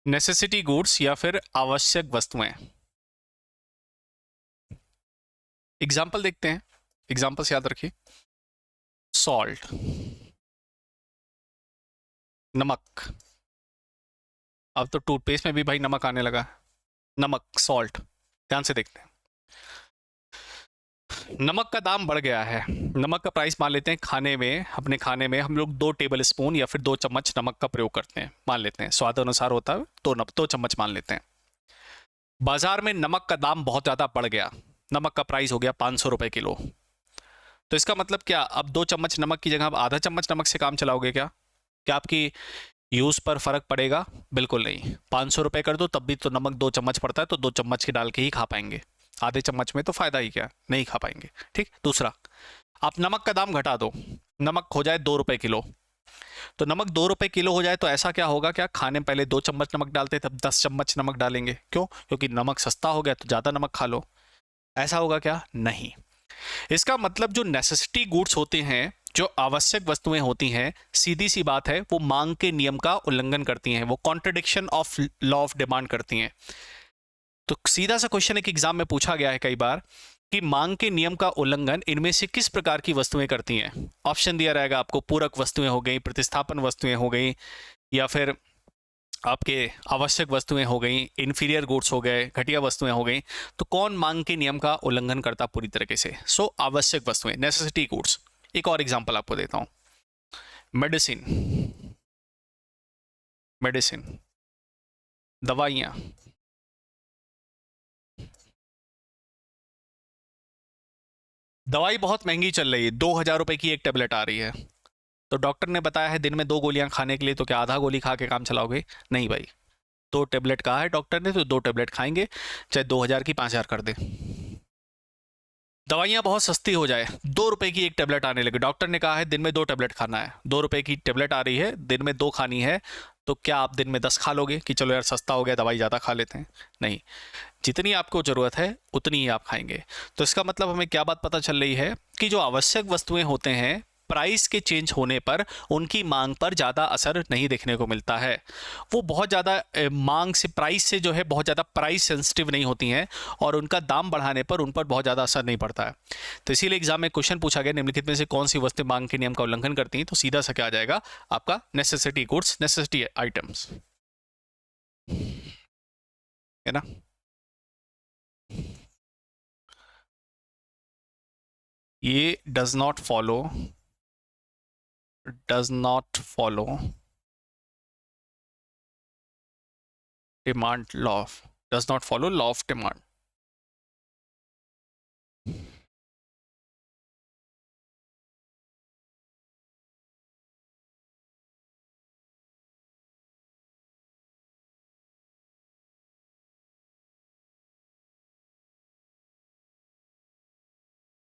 नेसेसिटी गुड्स या फिर आवश्यक वस्तुएं। एग्जाम्पल देखते हैं, एग्जाम्पल से याद रखिए। सॉल्ट, नमक, अब तो टूथपेस्ट में भी भाई नमक आने लगा। नमक, सॉल्ट, ध्यान से देखते हैं। नमक का दाम बढ़ गया है, नमक का प्राइस मान लेते हैं, खाने में, अपने खाने में हम लोग 2 टेबल स्पून या फिर 2 चम्मच नमक का प्रयोग करते हैं, मान लेते हैं, स्वाद अनुसार होता है, 2 चम्मच मान लेते हैं। बाजार में नमक का दाम बहुत ज़्यादा बढ़ गया, नमक का प्राइस हो गया 500 रुपये किलो। तो इसका मतलब क्या, अब 2 चम्मच नमक की जगह आप आधा चम्मच नमक से काम चलाओगे क्या? क्या आपकी यूज़ पर फर्क पड़ेगा? बिल्कुल नहीं। 500 रुपये कर दो तब भी तो नमक 2 चम्मच पड़ता है, तो 2 चम्मच के डाल के ही खा पाएंगे, आधे चम्मच में तो फ़ायदा ही क्या, नहीं खा पाएंगे। ठीक, दूसरा, आप नमक का दाम घटा दो, नमक हो जाए 2 रुपये किलो, तो नमक 2 रुपये किलो हो जाए तो ऐसा क्या होगा, क्या खाने में पहले 2 चम्मच नमक डालते तब 10 चम्मच नमक डालेंगे? क्यों? क्योंकि नमक सस्ता हो गया तो ज़्यादा नमक खा लो। ऐसा होगा क्या? नहीं। इसका मतलब जो नेसेसिटी गुड्स होते हैं, जो आवश्यक वस्तुएं होती हैं, सीधी सी बात है, वो मांग के नियम का उल्लंघन करती हैं, वो contradiction of law of demand करती हैं। तो सीधा सा क्वेश्चन एक एग्जाम में पूछा गया है कई बार कि मांग के नियम का उल्लंघन इनमें से किस प्रकार की वस्तुएं करती हैं। ऑप्शन दिया रहेगा आपको, पूरक वस्तुएं हो गई, प्रतिस्थापन वस्तुएं हो गई, या फिर आपके आवश्यक वस्तुएं हो गई, इन्फीरियर गुड्स हो गए, घटिया वस्तुएं हो गई। तो कौन मांग के नियम का उल्लंघन करता पूरी तरीके से? आवश्यक वस्तुएं, नेसेसिटी गुड्स। एक और एग्जांपल आपको देता हूं। मेडिसिन, मेडिसिन, दवाइयां। दवाई बहुत महंगी चल रही है, 2,000 रुपए की एक टेबलेट आ रही है। तो डॉक्टर ने बताया है दिन में 2 गोलियां खाने के लिए, तो क्या आधा गोली खा के काम चलाओगे? नहीं भाई। 2 टेबलेट कहा है डॉक्टर ने, तो 2 टेबलेट खाएंगे, चाहे 2,000 की 5,000 कर दे। दवाइयाँ बहुत सस्ती हो जाए, 2 रुपए की एक टेबलेट आने लगी, डॉक्टर ने कहा है दिन में 2 टेबलेट खाना है, 2 रुपए की टेबलेट आ रही है, दिन में 2 खानी है। तो क्या आप दिन में 10 खा लोगे कि चलो यार सस्ता हो गया, दवाई ज़्यादा खा लेते हैं? नहीं। जितनी आपको ज़रूरत है उतनी ही आप खाएंगे। तो इसका मतलब हमें क्या बात पता चल रही है कि जो आवश्यक वस्तुएं होते हैं, प्राइस के चेंज होने पर उनकी मांग पर ज़्यादा असर नहीं देखने को मिलता है। वो बहुत ज़्यादा मांग से, प्राइस से जो है बहुत ज़्यादा प्राइस सेंसिटिव नहीं होती हैं, और उनका दाम बढ़ाने पर उन पर बहुत ज़्यादा असर नहीं पड़ता है। तो इसीलिए एग्जाम में क्वेश्चन पूछा गया, निम्नलिखित में से कौन सी वस्तुएं मांग के नियम का उल्लंघन करती हैं? तो सीधा सा क्या आ जाएगा आपका? नेसेसिटी गुड्स, नेसेसिटी आइटम्स, है ना। ये does not follow demand law, does not follow law of demand.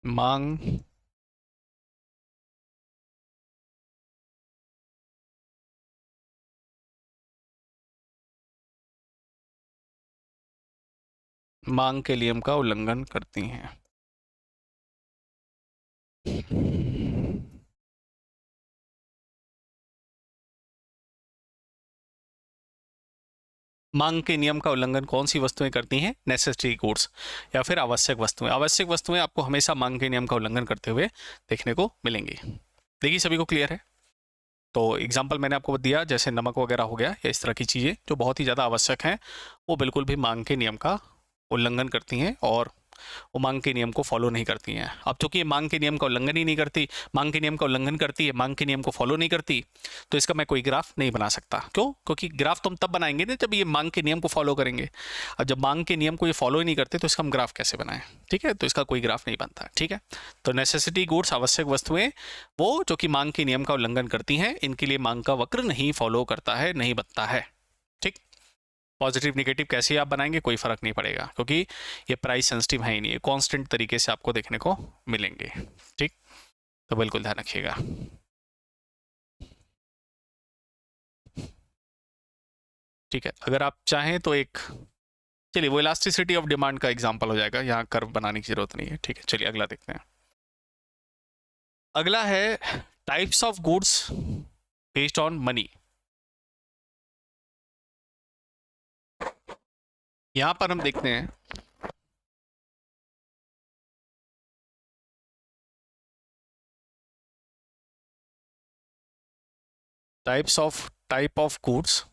मांग मांग के नियम का उल्लंघन करती हैं। मांग के नियम का उल्लंघन कौन सी वस्तुएं करती हैं? नेसेसिटी गुड्स, या फिर आवश्यक वस्तुएं। आवश्यक वस्तुएं आपको हमेशा मांग के नियम का उल्लंघन करते हुए देखने को मिलेंगी। देखिए सभी को क्लियर है? तो एग्जाम्पल मैंने आपको दिया, जैसे नमक वगैरह हो गया, या इस तरह की चीज़ें जो बहुत ही ज़्यादा आवश्यक हैं, वो बिल्कुल भी मांग के नियम का उल्लंघन करती हैं, और वो मांग के नियम को फॉलो नहीं करती हैं। अब चूंकि ये मांग के नियम का उल्लंघन ही नहीं करती, मांग के नियम का उल्लंघन करती है, मांग के नियम को फॉलो नहीं करती, तो इसका मैं कोई ग्राफ नहीं बना सकता। क्यों? क्योंकि ग्राफ तो हम तब बनाएंगे ना जब ये मांग के नियम को फॉलो करेंगे। अब जब मांग के नियम को ये फॉलो ही नहीं करते, तो इसका हम ग्राफ कैसे बनाएं? ठीक है, तो इसका कोई ग्राफ नहीं बनता। ठीक है, तो नेसेसिटी गुड्स, आवश्यक वस्तुएं, वो जो कि मांग के नियम का उल्लंघन करती हैं, इनके लिए मांग का वक्र नहीं फॉलो करता है, नहीं बनता है। ठीक। पॉजिटिव निगेटिव कैसे आप बनाएंगे, कोई फर्क नहीं पड़ेगा, क्योंकि ये प्राइस सेंसिटिव है ही नहीं, ये कांस्टेंट तरीके से आपको देखने को मिलेंगे। ठीक, तो बिल्कुल ध्यान रखिएगा। ठीक है, अगर आप चाहें तो एक, चलिए वो इलास्टिसिटी ऑफ डिमांड का एग्जांपल हो जाएगा, यहाँ कर्व बनाने की जरूरत नहीं है। ठीक है, चलिए अगला देखते हैं। अगला है types of goods based on money. यहां पर हम देखते हैं टाइप ऑफ गुड्स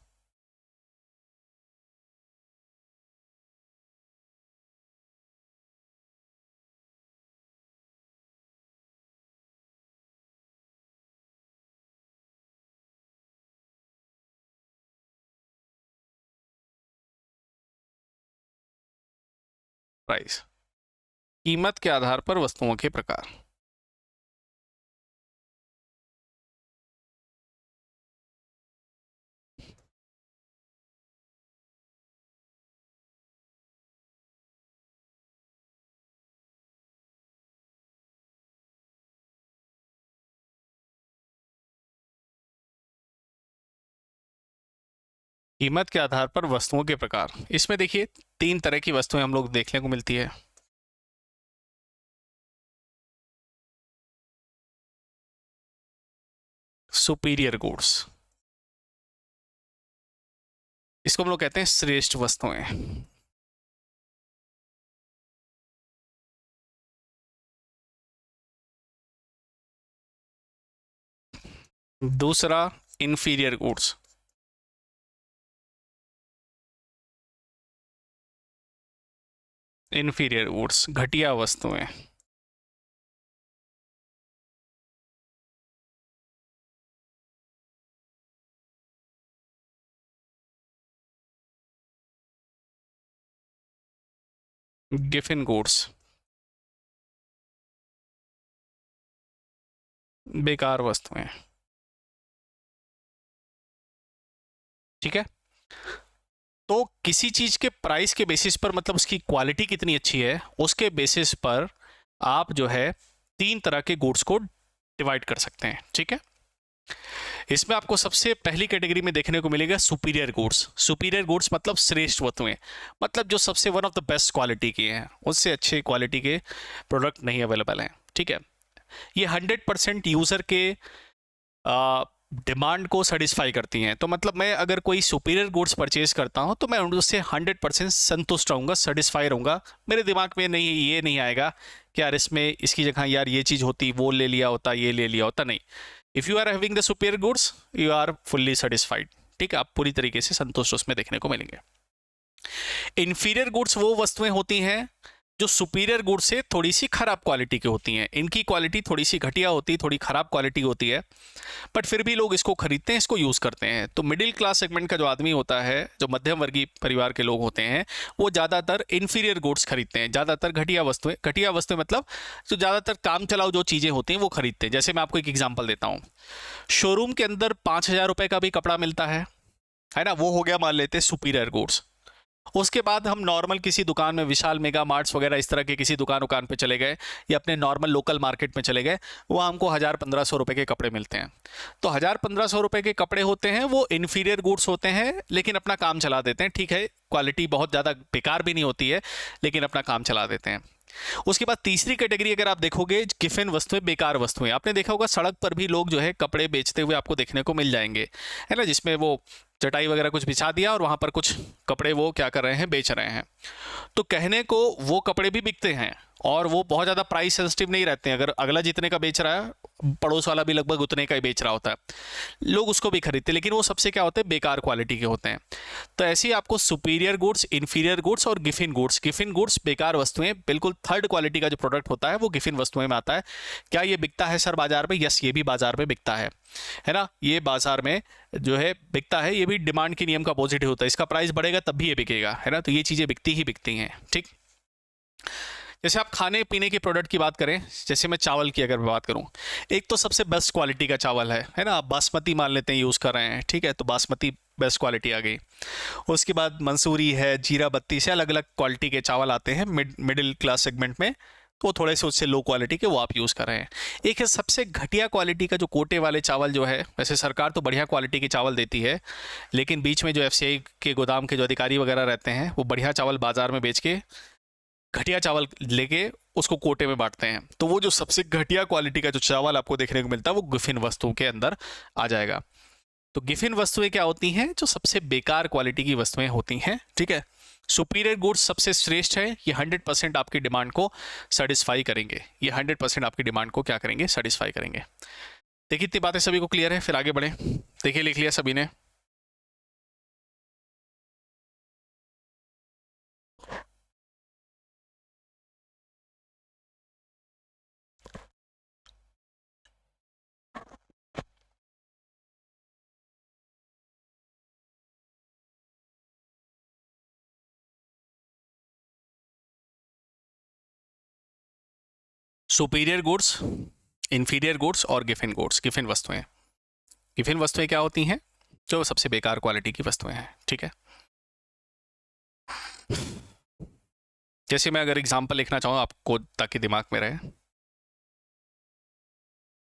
प्राइस, कीमत के आधार पर वस्तुओं के प्रकार। कीमत के आधार पर वस्तुओं के प्रकार, इसमें देखिए 3 तरह की वस्तुएं हम लोग देखने को मिलती है। सुपीरियर गुड्स, इसको हम लोग कहते हैं श्रेष्ठ वस्तुएं। दूसरा इंफीरियर गुड्स, इंफीरियर गुड्स घटिया वस्तुएं। गिफिन गुड्स, बेकार वस्तुएं। ठीक है, तो किसी चीज के प्राइस के बेसिस पर, मतलब उसकी क्वालिटी कितनी अच्छी है, उसके बेसिस पर आप जो है 3 तरह के गुड्स को डिवाइड कर सकते हैं। ठीक है, इसमें आपको सबसे पहली कैटेगरी में देखने को मिलेगा सुपीरियर गुड्स। सुपीरियर गुड्स मतलब श्रेष्ठ वस्तुएं, मतलब जो सबसे one of the best quality की हैं, उससे अच्छे क्वालिटी के प्रोडक्ट नहीं अवेलेबल हैं। ठीक है, ये 100% यूजर के डिमांड को सेटिस्फाई करती हैं। तो मतलब मैं अगर कोई सुपीरियर गुड्स परचेज करता हूं तो मैं उससे 100% संतुष्ट रहूंगा, सेटिस्फाई रहूंगा। मेरे दिमाग में नहीं, ये नहीं आएगा कि यार इसमें इसकी जगह यार ये चीज़ होती, वो ले लिया होता, ये ले लिया होता। नहीं, if you are having the superior goods you are fully satisfied. ठीक है, आप पूरी तरीके से संतुष्ट उसमें देखने को मिलेंगे। इन्फीरियर गुड्स वो वस्तुएं होती हैं जो सुपीरियर गुड्स से थोड़ी सी खराब क्वालिटी की होती हैं। इनकी क्वालिटी थोड़ी सी घटिया होती है, थोड़ी खराब क्वालिटी होती है, बट फिर भी लोग इसको खरीदते हैं, इसको यूज़ करते हैं। तो मिडिल क्लास सेगमेंट का जो आदमी होता है, जो मध्यम वर्गीय परिवार के लोग होते हैं, वो ज़्यादातर इन्फीरियर गुड्स खरीदते हैं, ज़्यादातर घटिया वस्तुएं। घटिया वस्तुएं मतलब जो ज़्यादातर काम चलाओ जो चीज़ें होती हैं वो खरीदते हैं। जैसे मैं आपको एक एग्जाम्पल देता हूँ, शोरूम के अंदर 5,000 रुपये का भी कपड़ा मिलता है ना, वो हो गया मान लेते हैं सुपीरियर गुड्स। उसके बाद हम नॉर्मल किसी दुकान में, विशाल मेगा मार्ट्स वगैरह इस तरह के किसी दुकान पे चले गए, या अपने नॉर्मल लोकल मार्केट में चले गए, वहाँ हमको 1,000-1,500 रुपये के कपड़े मिलते हैं। तो 1,000-1,500 रुपये के कपड़े होते हैं, वो इन्फीरियर गुड्स होते हैं, लेकिन अपना काम चला देते हैं। ठीक है, क्वालिटी बहुत ज़्यादा बेकार भी नहीं होती है, लेकिन अपना काम चला देते हैं। उसके बाद तीसरी कैटेगरी अगर आप देखोगे, गिफिन वस्तुएं, बेकार वस्तुएं। आपने देखा होगा सड़क पर भी लोग जो है कपड़े बेचते हुए आपको देखने को मिल जाएंगे, है ना, जिसमें वो चटाई वगैरह कुछ बिछा दिया और वहां पर कुछ कपड़े वो क्या कर रहे हैं, बेच रहे हैं। तो कहने को वो कपड़े भी बिकते हैं और वो बहुत ज़्यादा प्राइस सेंसिटिव नहीं रहते हैं। अगर अगला जितने का बेच रहा है, पड़ोस वाला भी लगभग उतने का ही बेच रहा होता है, लोग उसको भी खरीदते हैं, लेकिन वो सबसे क्या होते हैं, बेकार क्वालिटी के होते हैं। तो ऐसे ही आपको सुपीरियर गुड्स, इन्फीरियर गुड्स और गिफिन गुड्स। गिफिन गुड्स बेकार वस्तुएं, बिल्कुल थर्ड क्वालिटी का जो प्रोडक्ट होता है वो गिफिन वस्तुएं में आता है। क्या ये बिकता है सर बाजार में? यस, ये भी बाजार में बिकता है ना। ये बाजार में जो है बिकता है, ये भी डिमांड के नियम का पॉजिटिव होता है। इसका प्राइस बढ़ेगा तब भी ये बिकेगा, है ना। तो ये चीज़ें बिकती ही बिकती हैं। ठीक, जैसे आप खाने पीने के प्रोडक्ट की बात करें, जैसे मैं चावल की अगर बात करूं, एक तो सबसे बेस्ट क्वालिटी का चावल है ना, आप बासमती मान लेते हैं यूज़ कर रहे हैं, ठीक है, तो बासमती बेस्ट क्वालिटी आ गई। उसके बाद मंसूरी है, जीरा बत्ती से, अलग अलग क्वालिटी के चावल आते हैं मिडिल क्लास सेगमेंट में, तो वो थोड़े से उससे लो क्वालिटी के वो आप यूज़ कर रहे हैं। एक है सबसे घटिया क्वालिटी का जो कोटे वाले चावल जो है, वैसे सरकार तो बढ़िया क्वालिटी के चावल देती है, लेकिन बीच में जो एफसीआई के गोदाम के जो अधिकारी वगैरह रहते हैं, वो बढ़िया चावल बाजार में बेच के घटिया चावल लेके उसको कोटे में बांटते हैं। तो वो जो सबसे घटिया क्वालिटी का जो चावल आपको देखने को मिलता है वो गिफिन वस्तुओं के अंदर आ जाएगा। तो गिफिन वस्तुएं क्या होती हैं? जो सबसे बेकार क्वालिटी की वस्तुएं होती हैं। ठीक है, सुपीरियर गुड्स सबसे श्रेष्ठ है, ये 100% आपकी डिमांड को सेटिस्फाई करेंगे। ये 100% आपकी डिमांड को क्या करेंगे? सेटिस्फाई करेंगे। देखिए इतनी बातें सभी को क्लियर है, फिर आगे बढ़े। देखिए लिख लिया सभी ने? सुपीरियर गुड्स, इंफीरियर गुड्स और गिफिन गुड्स। गिफिन वस्तुएं, गिफिन वस्तुएं क्या होती हैं? जो सबसे बेकार क्वालिटी की वस्तुएं हैं। ठीक है, जैसे मैं अगर एग्जांपल लिखना चाहूँ आपको ताकि दिमाग में रहे,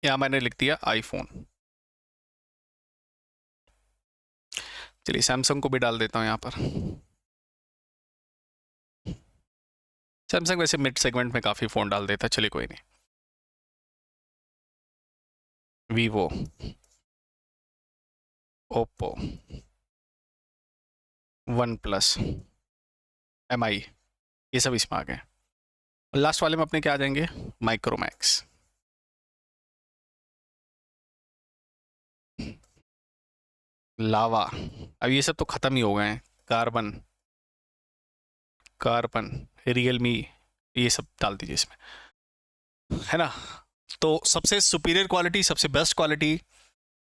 यहाँ मैंने लिख दिया आईफोन। चलिए सैमसंग को भी डाल देता हूँ यहाँ पर। सैमसंग वैसे मिड सेगमेंट में काफ़ी फ़ोन डाल देता है, चलिए कोई नहीं। Vivo, Oppo, one plus, MI, ये सब इसमें आ गए। लास्ट वाले में अपने क्या आ जाएंगे, माइक्रोमैक्स, लावा, अब ये सब तो खत्म ही हो गए हैं। कार्बन, कार्बन, रियलमी, ये सब डाल दीजिए इसमें, है ना। तो सबसे सुपीरियर क्वालिटी, सबसे बेस्ट क्वालिटी,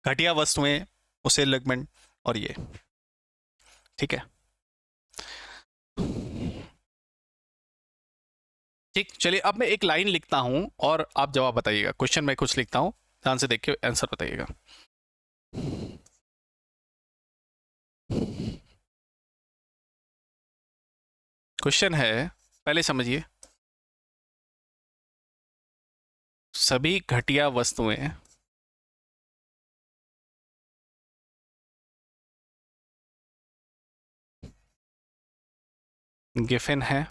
घटिया वस्तुएं, उसे सेगमेंट, और ये, ठीक है। ठीक, चलिए अब मैं एक लाइन लिखता हूं और आप जवाब बताइएगा। क्वेश्चन मैं कुछ लिखता हूं, ध्यान से देख के आंसर बताइएगा। क्वेश्चन है, पहले समझिए, सभी घटिया वस्तुएं गिफिन है,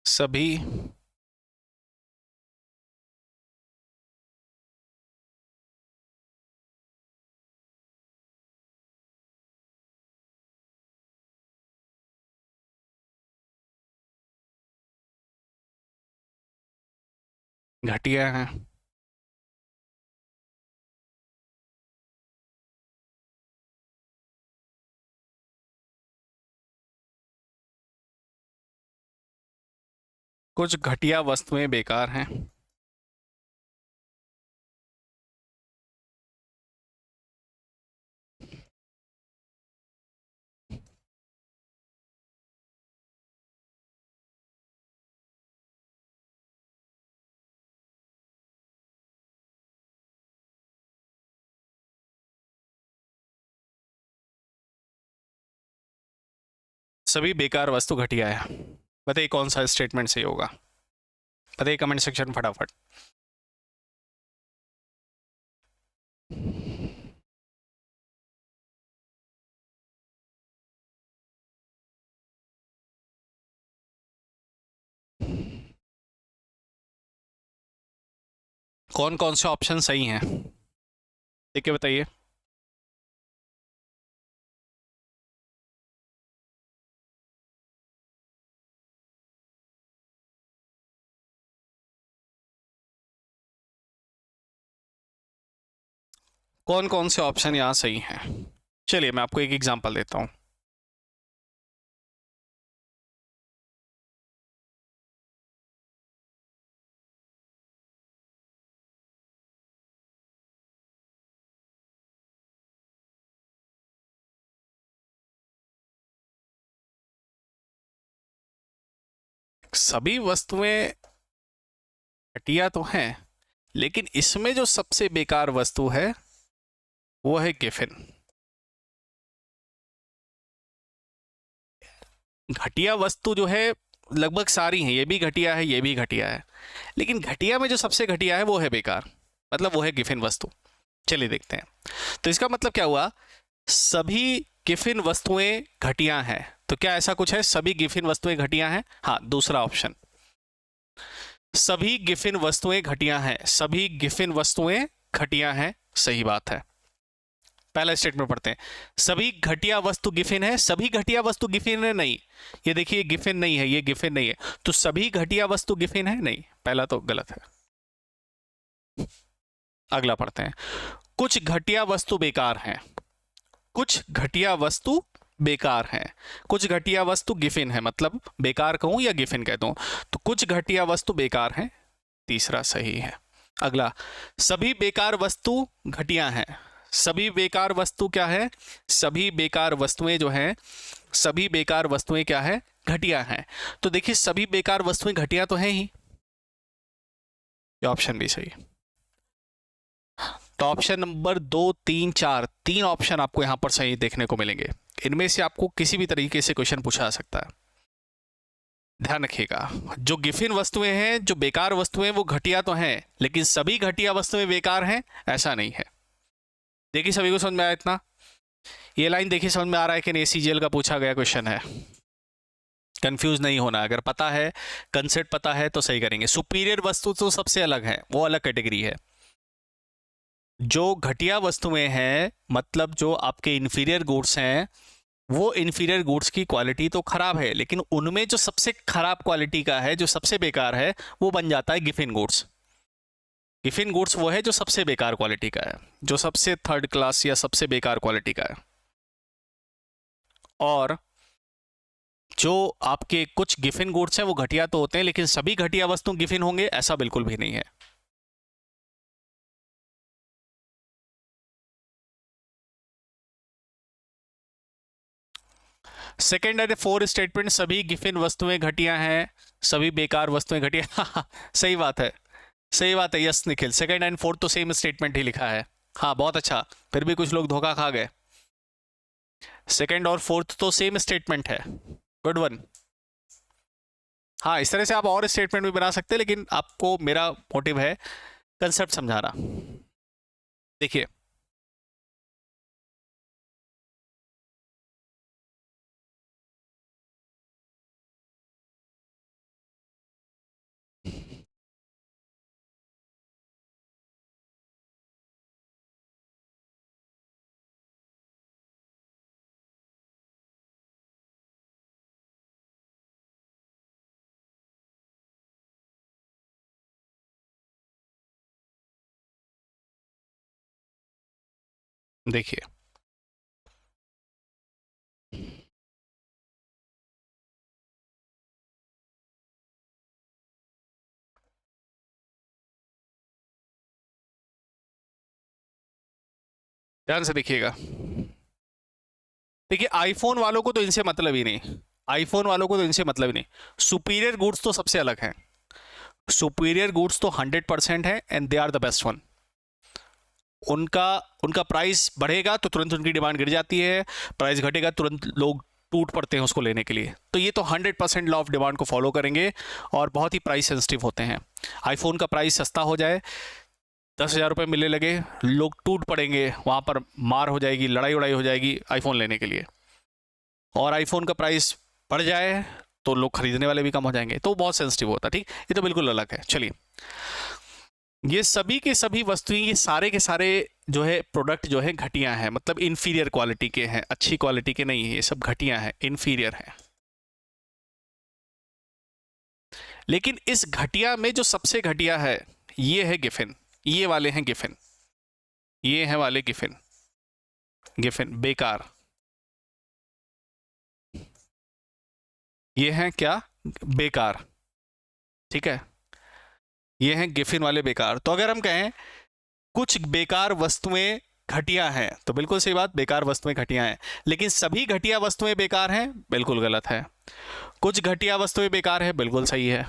सभी घटिया हैं। कुछ घटिया वस्तुएं बेकार हैं। सभी बेकार वस्तु घटिया है। बताइए कौन सा स्टेटमेंट सही होगा, बताइए कमेंट सेक्शन फटाफट। कौन कौन से ऑप्शन सही हैं, देख के बताइए। कौन कौन से ऑप्शन यहाँ सही हैं, चलिए मैं आपको एक एग्जांपल देता हूँ। सभी वस्तुएं घटिया तो हैं, लेकिन इसमें जो सबसे बेकार वस्तु है वो है गिफिन। घटिया वस्तु जो है लगभग सारी हैं, ये भी घटिया है, ये भी घटिया है, लेकिन घटिया में जो सबसे घटिया है वो है बेकार, मतलब वो है गिफिन वस्तु। चलिए देखते हैं। तो इसका मतलब क्या हुआ, सभी गिफिन वस्तुएं घटिया हैं। तो क्या ऐसा कुछ है, सभी गिफिन वस्तुएं घटिया हैं? हाँ, दूसरा ऑप्शन, सभी गिफिन वस्तुएं घटिया हैं, सभी गिफिन वस्तुएं घटिया हैं, सही बात है। पहला स्टेटमेंट पढ़ते हैं, सभी घटिया वस्तु गिफिन है, सभी घटिया वस्तु गिफिन है नहीं, ये देखिए गिफिन नहीं है, ये गिफिन नहीं है, तो सभी घटिया वस्तु गिफिन है नहीं, पहला तो गलत है। अगला पढ़ते हैं, कुछ घटिया वस्तु बेकार हैं, कुछ घटिया वस्तु बेकार हैं, कुछ घटिया वस्तु गिफिन है, मतलब बेकार कहूं या गिफिन कह दूं, तो कुछ घटिया वस्तु बेकार हैं, तीसरा सही है। अगला, सभी बेकार वस्तु घटिया हैं, सभी बेकार वस्तु क्या है, सभी बेकार वस्तुएं जो हैं, सभी बेकार वस्तुएं क्या है, घटिया हैं। तो देखिए सभी बेकार वस्तुएं घटिया तो हैं ही, ये ऑप्शन भी सही है। तो ऑप्शन नंबर 2, 3, 4, तीन ऑप्शन आपको यहां पर सही देखने को मिलेंगे। इनमें से आपको किसी भी तरीके से क्वेश्चन पूछा जा सकता है। ध्यान रखिएगा, जो गिफिन वस्तुएं हैं, जो बेकार वस्तुएं, वो घटिया तो हैं, लेकिन सभी घटिया वस्तुएं बेकार हैं ऐसा नहीं है। देखिए सभी को समझ में आया इतना, ये लाइन देखिए समझ में आ रहा है कि नहीं, CGL का पूछा गया क्वेश्चन है, कंफ्यूज नहीं होना, अगर पता है, कंसेप्ट पता है तो सही करेंगे। सुपीरियर वस्तु तो सबसे अलग है, वो अलग कैटेगरी है। जो घटिया वस्तुएं हैं, मतलब जो आपके इन्फीरियर गुड्स हैं, वो इन्फीरियर गुड्स की क्वालिटी तो खराब है, लेकिन उनमें जो सबसे खराब क्वालिटी का है, जो सबसे बेकार है, वो बन जाता है गिफिन गुड्स। गिफिन गुड्स वो है जो सबसे बेकार क्वालिटी का है, जो सबसे थर्ड क्लास या सबसे बेकार क्वालिटी का है। और जो आपके कुछ गिफिन गुड्स हैं वो घटिया तो होते हैं, लेकिन सभी घटिया वस्तु गिफिन होंगे ऐसा बिल्कुल भी नहीं है। सेकेंड एंड फोर स्टेटमेंट, सभी गिफिन वस्तुएं घटिया हैं, सभी बेकार वस्तुएं घटिया सही बात है, सही बात है। Yes Nikhil, second and fourth तो सेम स्टेटमेंट ही लिखा है। हाँ बहुत अच्छा, फिर भी कुछ लोग धोखा खा गए। सेकेंड और फोर्थ तो सेम स्टेटमेंट है, गुड वन। हाँ इस तरह से आप और स्टेटमेंट भी बना सकते हैं, लेकिन आपको मेरा मोटिव है कंसेप्ट समझाना। देखिए देखिए ध्यान से देखिएगा। देखिए आईफोन वालों को तो इनसे मतलब ही नहीं, आईफोन वालों को तो इनसे मतलब ही नहीं। सुपीरियर गुड्स तो सबसे अलग हैं, सुपीरियर गुड्स तो 100% है and they are the best one. उनका उनका प्राइस बढ़ेगा तो तुरंत उनकी डिमांड गिर जाती है, प्राइस घटेगा तुरंत लोग टूट पड़ते हैं उसको लेने के लिए। तो ये तो 100% लॉ ऑफ डिमांड को फॉलो करेंगे और बहुत ही प्राइस सेंसिटिव होते हैं। आईफोन का प्राइस सस्ता हो जाए, 10,000 रुपये मिलने लगे, लोग टूट पड़ेंगे, वहाँ पर मार हो जाएगी, लड़ाई उड़ाई हो जाएगी आईफोन लेने के लिए। और आईफोन का प्राइस बढ़ जाए तो लोग खरीदने वाले भी कम हो जाएंगे, तो बहुत सेंसिटिव होता है। ठीक, ये तो बिल्कुल अलग है। चलिए, ये सभी के सभी वस्तुएं, ये सारे के सारे जो है प्रोडक्ट जो है घटिया हैं, मतलब इन्फीरियर क्वालिटी के हैं, अच्छी क्वालिटी के नहीं है, ये सब घटिया हैं, इन्फीरियर हैं। लेकिन इस घटिया में जो सबसे घटिया है ये है गिफिन, ये वाले हैं गिफिन, ये हैं वाले गिफिन, गिफिन बेकार, ये हैं क्या, बेकार। ठीक है, ये हैं गिफिन वाले बेकार। तो अगर हम कहें कुछ बेकार वस्तुएं घटिया हैं, तो बिल्कुल सही बात, बेकार वस्तुएं घटिया हैं। लेकिन सभी घटिया वस्तुएं बेकार हैं, बिल्कुल गलत है। कुछ घटिया वस्तुएं बेकार है, बिल्कुल सही है।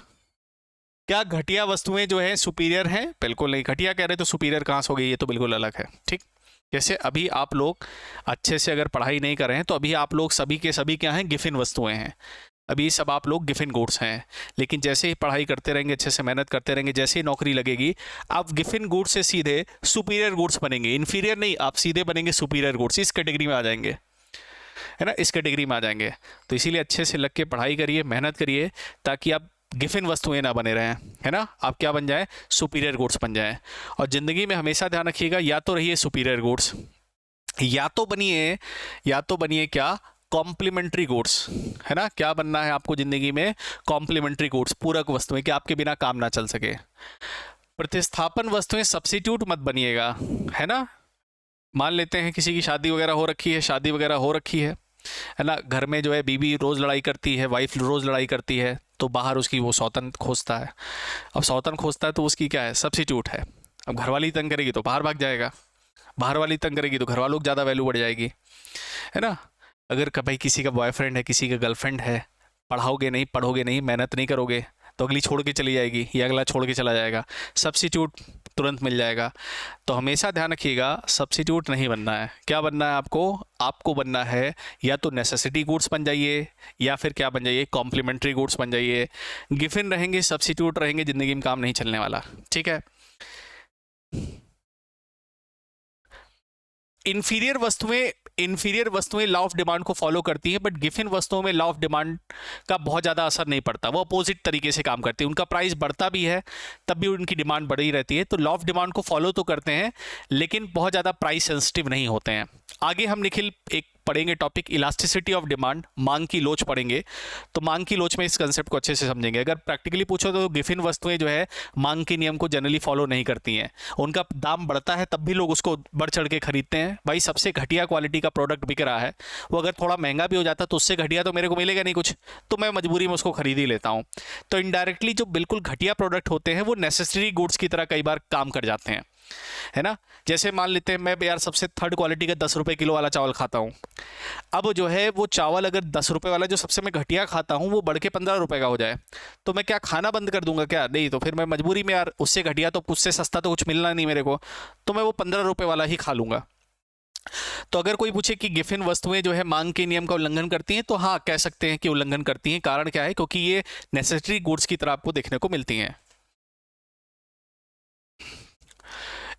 क्या घटिया वस्तुएं जो है सुपीरियर हैं, बिल्कुल नहीं। घटिया कह रहे तो सुपीरियर कहाँ से हो गई, ये तो बिल्कुल अलग है। ठीक, जैसे अभी आप लोग अच्छे से अगर पढ़ाई नहीं कर रहे हैं तो अभी आप लोग सभी के सभी क्या हैं, गिफिन वस्तुएं हैं, अभी सब आप लोग गिफिन गुड्स हैं। लेकिन जैसे ही पढ़ाई करते रहेंगे, अच्छे से मेहनत करते रहेंगे, जैसे ही नौकरी लगेगी, आप गिफिन गुड्स से सीधे सुपीरियर गुड्स बनेंगे, इन्फीरियर नहीं, आप सीधे बनेंगे सुपीरियर गुड्स, इस कैटेगरी में आ जाएंगे, है ना, इस कैटेगरी में आ जाएंगे। तो इसीलिए अच्छे से लग के पढ़ाई करिए, मेहनत करिए, ताकि आप गिफिन वस्तुएं ना बने रहें, है ना, आप क्या बन जाए, सुपीरियर गुड्स बन जाएं। और ज़िंदगी में हमेशा ध्यान रखिएगा, या तो रहिए सुपीरियर गुड्स, या तो बनिए क्या, कॉम्प्लीमेंट्री गुड्स, है ना। क्या बनना है आपको ज़िंदगी में, कॉम्प्लीमेंट्री गुड्स, पूरक वस्तुएं कि आपके बिना काम ना चल सके। प्रतिस्थापन वस्तुएं, सब्स्टिट्यूट मत बनिएगा, है ना। मान लेते हैं किसी की शादी वगैरह हो रखी है, शादी वगैरह हो रखी है ना, घर में जो है बीवी रोज़ लड़ाई करती है, वाइफ रोज़ लड़ाई करती है, तो बाहर उसकी वो सौतन खोजता है। अब सौतन खोजता है तो उसकी क्या है, सब्स्टिट्यूट है। अब घरवाली तंग करेगी तो बाहर भाग जाएगा, बाहर वाली तंग करेगी तो घर वालों को ज़्यादा वैल्यू बढ़ जाएगी, है ना। अगर भाई किसी का बॉयफ्रेंड है, किसी का गर्लफ्रेंड है, पढ़ोगे नहीं, मेहनत नहीं करोगे, तो अगली छोड़ के चली जाएगी या अगला छोड़ के चला जाएगा, सब्स्टिट्यूट तुरंत मिल जाएगा। तो हमेशा ध्यान रखिएगा, सब्स्टिट्यूट नहीं बनना है। क्या बनना है आपको, आपको बनना है या तो नेसेसिटी गुड्स बन जाइए, या फिर क्या बन जाइए, कॉम्प्लीमेंट्री गुड्स बन जाइए। गिफिन रहेंगे, सब्स्टिट्यूट रहेंगे, ज़िंदगी में काम नहीं चलने वाला। ठीक है, इन्फीरियर वस्तुएं इन्फीरियर वस्तुएं लॉ ऑफ डिमांड को फॉलो करती हैं, बट गिफिन वस्तुओं में लॉ ऑफ डिमांड का बहुत ज़्यादा असर नहीं पड़ता, वो अपोजिट तरीके से काम करती है। उनका प्राइस बढ़ता भी है तब भी उनकी डिमांड बढ़ी रहती है। तो लॉ ऑफ डिमांड को फॉलो तो करते हैं लेकिन बहुत ज़्यादा प्राइस सेंसिटिव नहीं होते हैं। आगे हम निखिल एक पढ़ेंगे टॉपिक इलास्टिसिटी ऑफ डिमांड, मांग की लोच पढ़ेंगे। तो मांग की लोच में इस कंसेप्ट को अच्छे से समझेंगे। अगर प्रैक्टिकली पूछो तो गिफिन वस्तुएं जो है मांग के नियम को जनरली फॉलो नहीं करती हैं। उनका दाम बढ़ता है तब भी लोग उसको बढ़ चढ़ के खरीदते हैं। भाई सबसे घटिया क्वालिटी का प्रोडक्ट बिक रहा है, वो अगर थोड़ा महंगा भी हो जाता तो उससे घटिया तो मेरे को मिलेगा नहीं कुछ, तो मैं मजबूरी में उसको खरीद ही लेता हूँ। तो इनडायरेक्टली जो बिल्कुल घटिया प्रोडक्ट होते हैं वो नेसेसरी गुड्स की तरह कई बार काम कर जाते हैं, है ना। जैसे मान लेते हैं मैं यार सबसे थर्ड क्वालिटी का 10 रुपये किलो वाला चावल खाता हूँ। अब जो है वो चावल अगर 10 रुपये वाला जो सबसे मैं घटिया खाता हूँ वो बढ़ के 15 रुपये का हो जाए तो मैं क्या खाना बंद कर दूंगा क्या? नहीं, तो फिर मैं मजबूरी में यार उससे घटिया तो उससे सस्ता तो कुछ मिलना नहीं मेरे को, तो मैं वो 15 रुपये वाला ही खा लूंगा। तो अगर कोई पूछे कि गिफिन वस्तुएं जो है मांग के नियम का उल्लंघन करती हैं, तो हाँ कह सकते हैं कि उल्लंघन करती हैं। कारण क्या है? क्योंकि ये नेसेसरी गुड्स की तरह आपको देखने को मिलती हैं।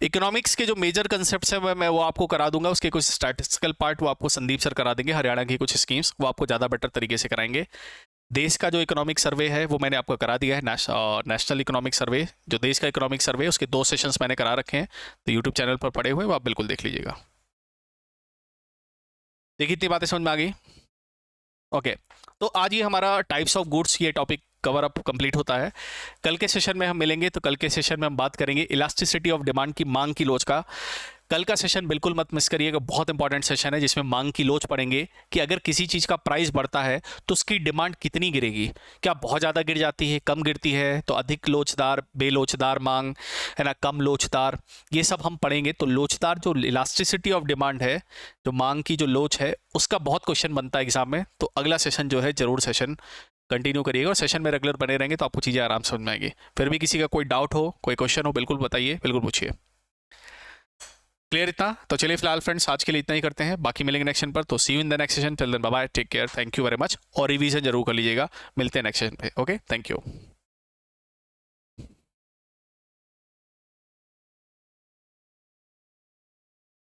इकोनॉमिक्स के जो मेजर कंसेप्ट्स हैं मैं वो आपको करा दूंगा। उसके कुछ स्टैटिस्टिकल पार्ट वो आपको संदीप सर करा देंगे। हरियाणा की कुछ स्कीम्स वो आपको ज़्यादा बेटर तरीके से कराएंगे। देश का जो इकोनॉमिक सर्वे है वो मैंने आपको करा दिया है, नेशनल इकोनॉमिक सर्वे, जो देश का इकोनॉमिक सर्वे उसके 2 सेशंस मैंने करा रखे हैं, तो यूट्यूब चैनल पर पड़े हुए वो आप बिल्कुल देख लीजिएगा। देखिए इतनी बातें समझ में आ गई? ओके, तो आज ये हमारा टाइप्स ऑफ गुड्स ये टॉपिक कवर अप कंप्लीट होता है। कल के सेशन में हम मिलेंगे, तो कल के सेशन में हम बात करेंगे इलास्टिसिटी ऑफ डिमांड की, मांग की लोच का। कल का सेशन बिल्कुल मत मिस करिएगा, बहुत इंपॉर्टेंट सेशन है जिसमें मांग की लोच पढ़ेंगे कि अगर किसी चीज़ का प्राइस बढ़ता है तो उसकी डिमांड कितनी गिरेगी। क्या बहुत ज़्यादा गिर जाती है, कम गिरती है, तो अधिक लोचदार, बेलोचदार मांग, है ना, कम लोचदार, ये सब हम पढ़ेंगे। तो लोचदार जो इलास्टिसिटी ऑफ डिमांड है, जो मांग की जो लोच है, उसका बहुत क्वेश्चन बनता है एग्जाम में। तो अगला सेशन जो है जरूर सेशन कंटिन्यू करिएगा और सेशन में रेगुलर बने रहेंगे तो आपको चीज़ें आराम समझ में आएगी। फिर भी किसी का कोई डाउट हो, कोई क्वेश्चन हो, बिल्कुल बताइए, बिल्कुल पूछिए। क्लियर इतना? तो चलिए फिलहाल फ्रेंड्स आज के लिए इतना ही करते हैं, बाकी मिलेंगे नेक्स्ट सेशन पर। तो see you in the next session, till then bye bye, take care, thank you very much. और रिवीजन जरूर कर लीजिएगा, मिलते हैं नेक्स्ट सेशन पे। Okay, thank you.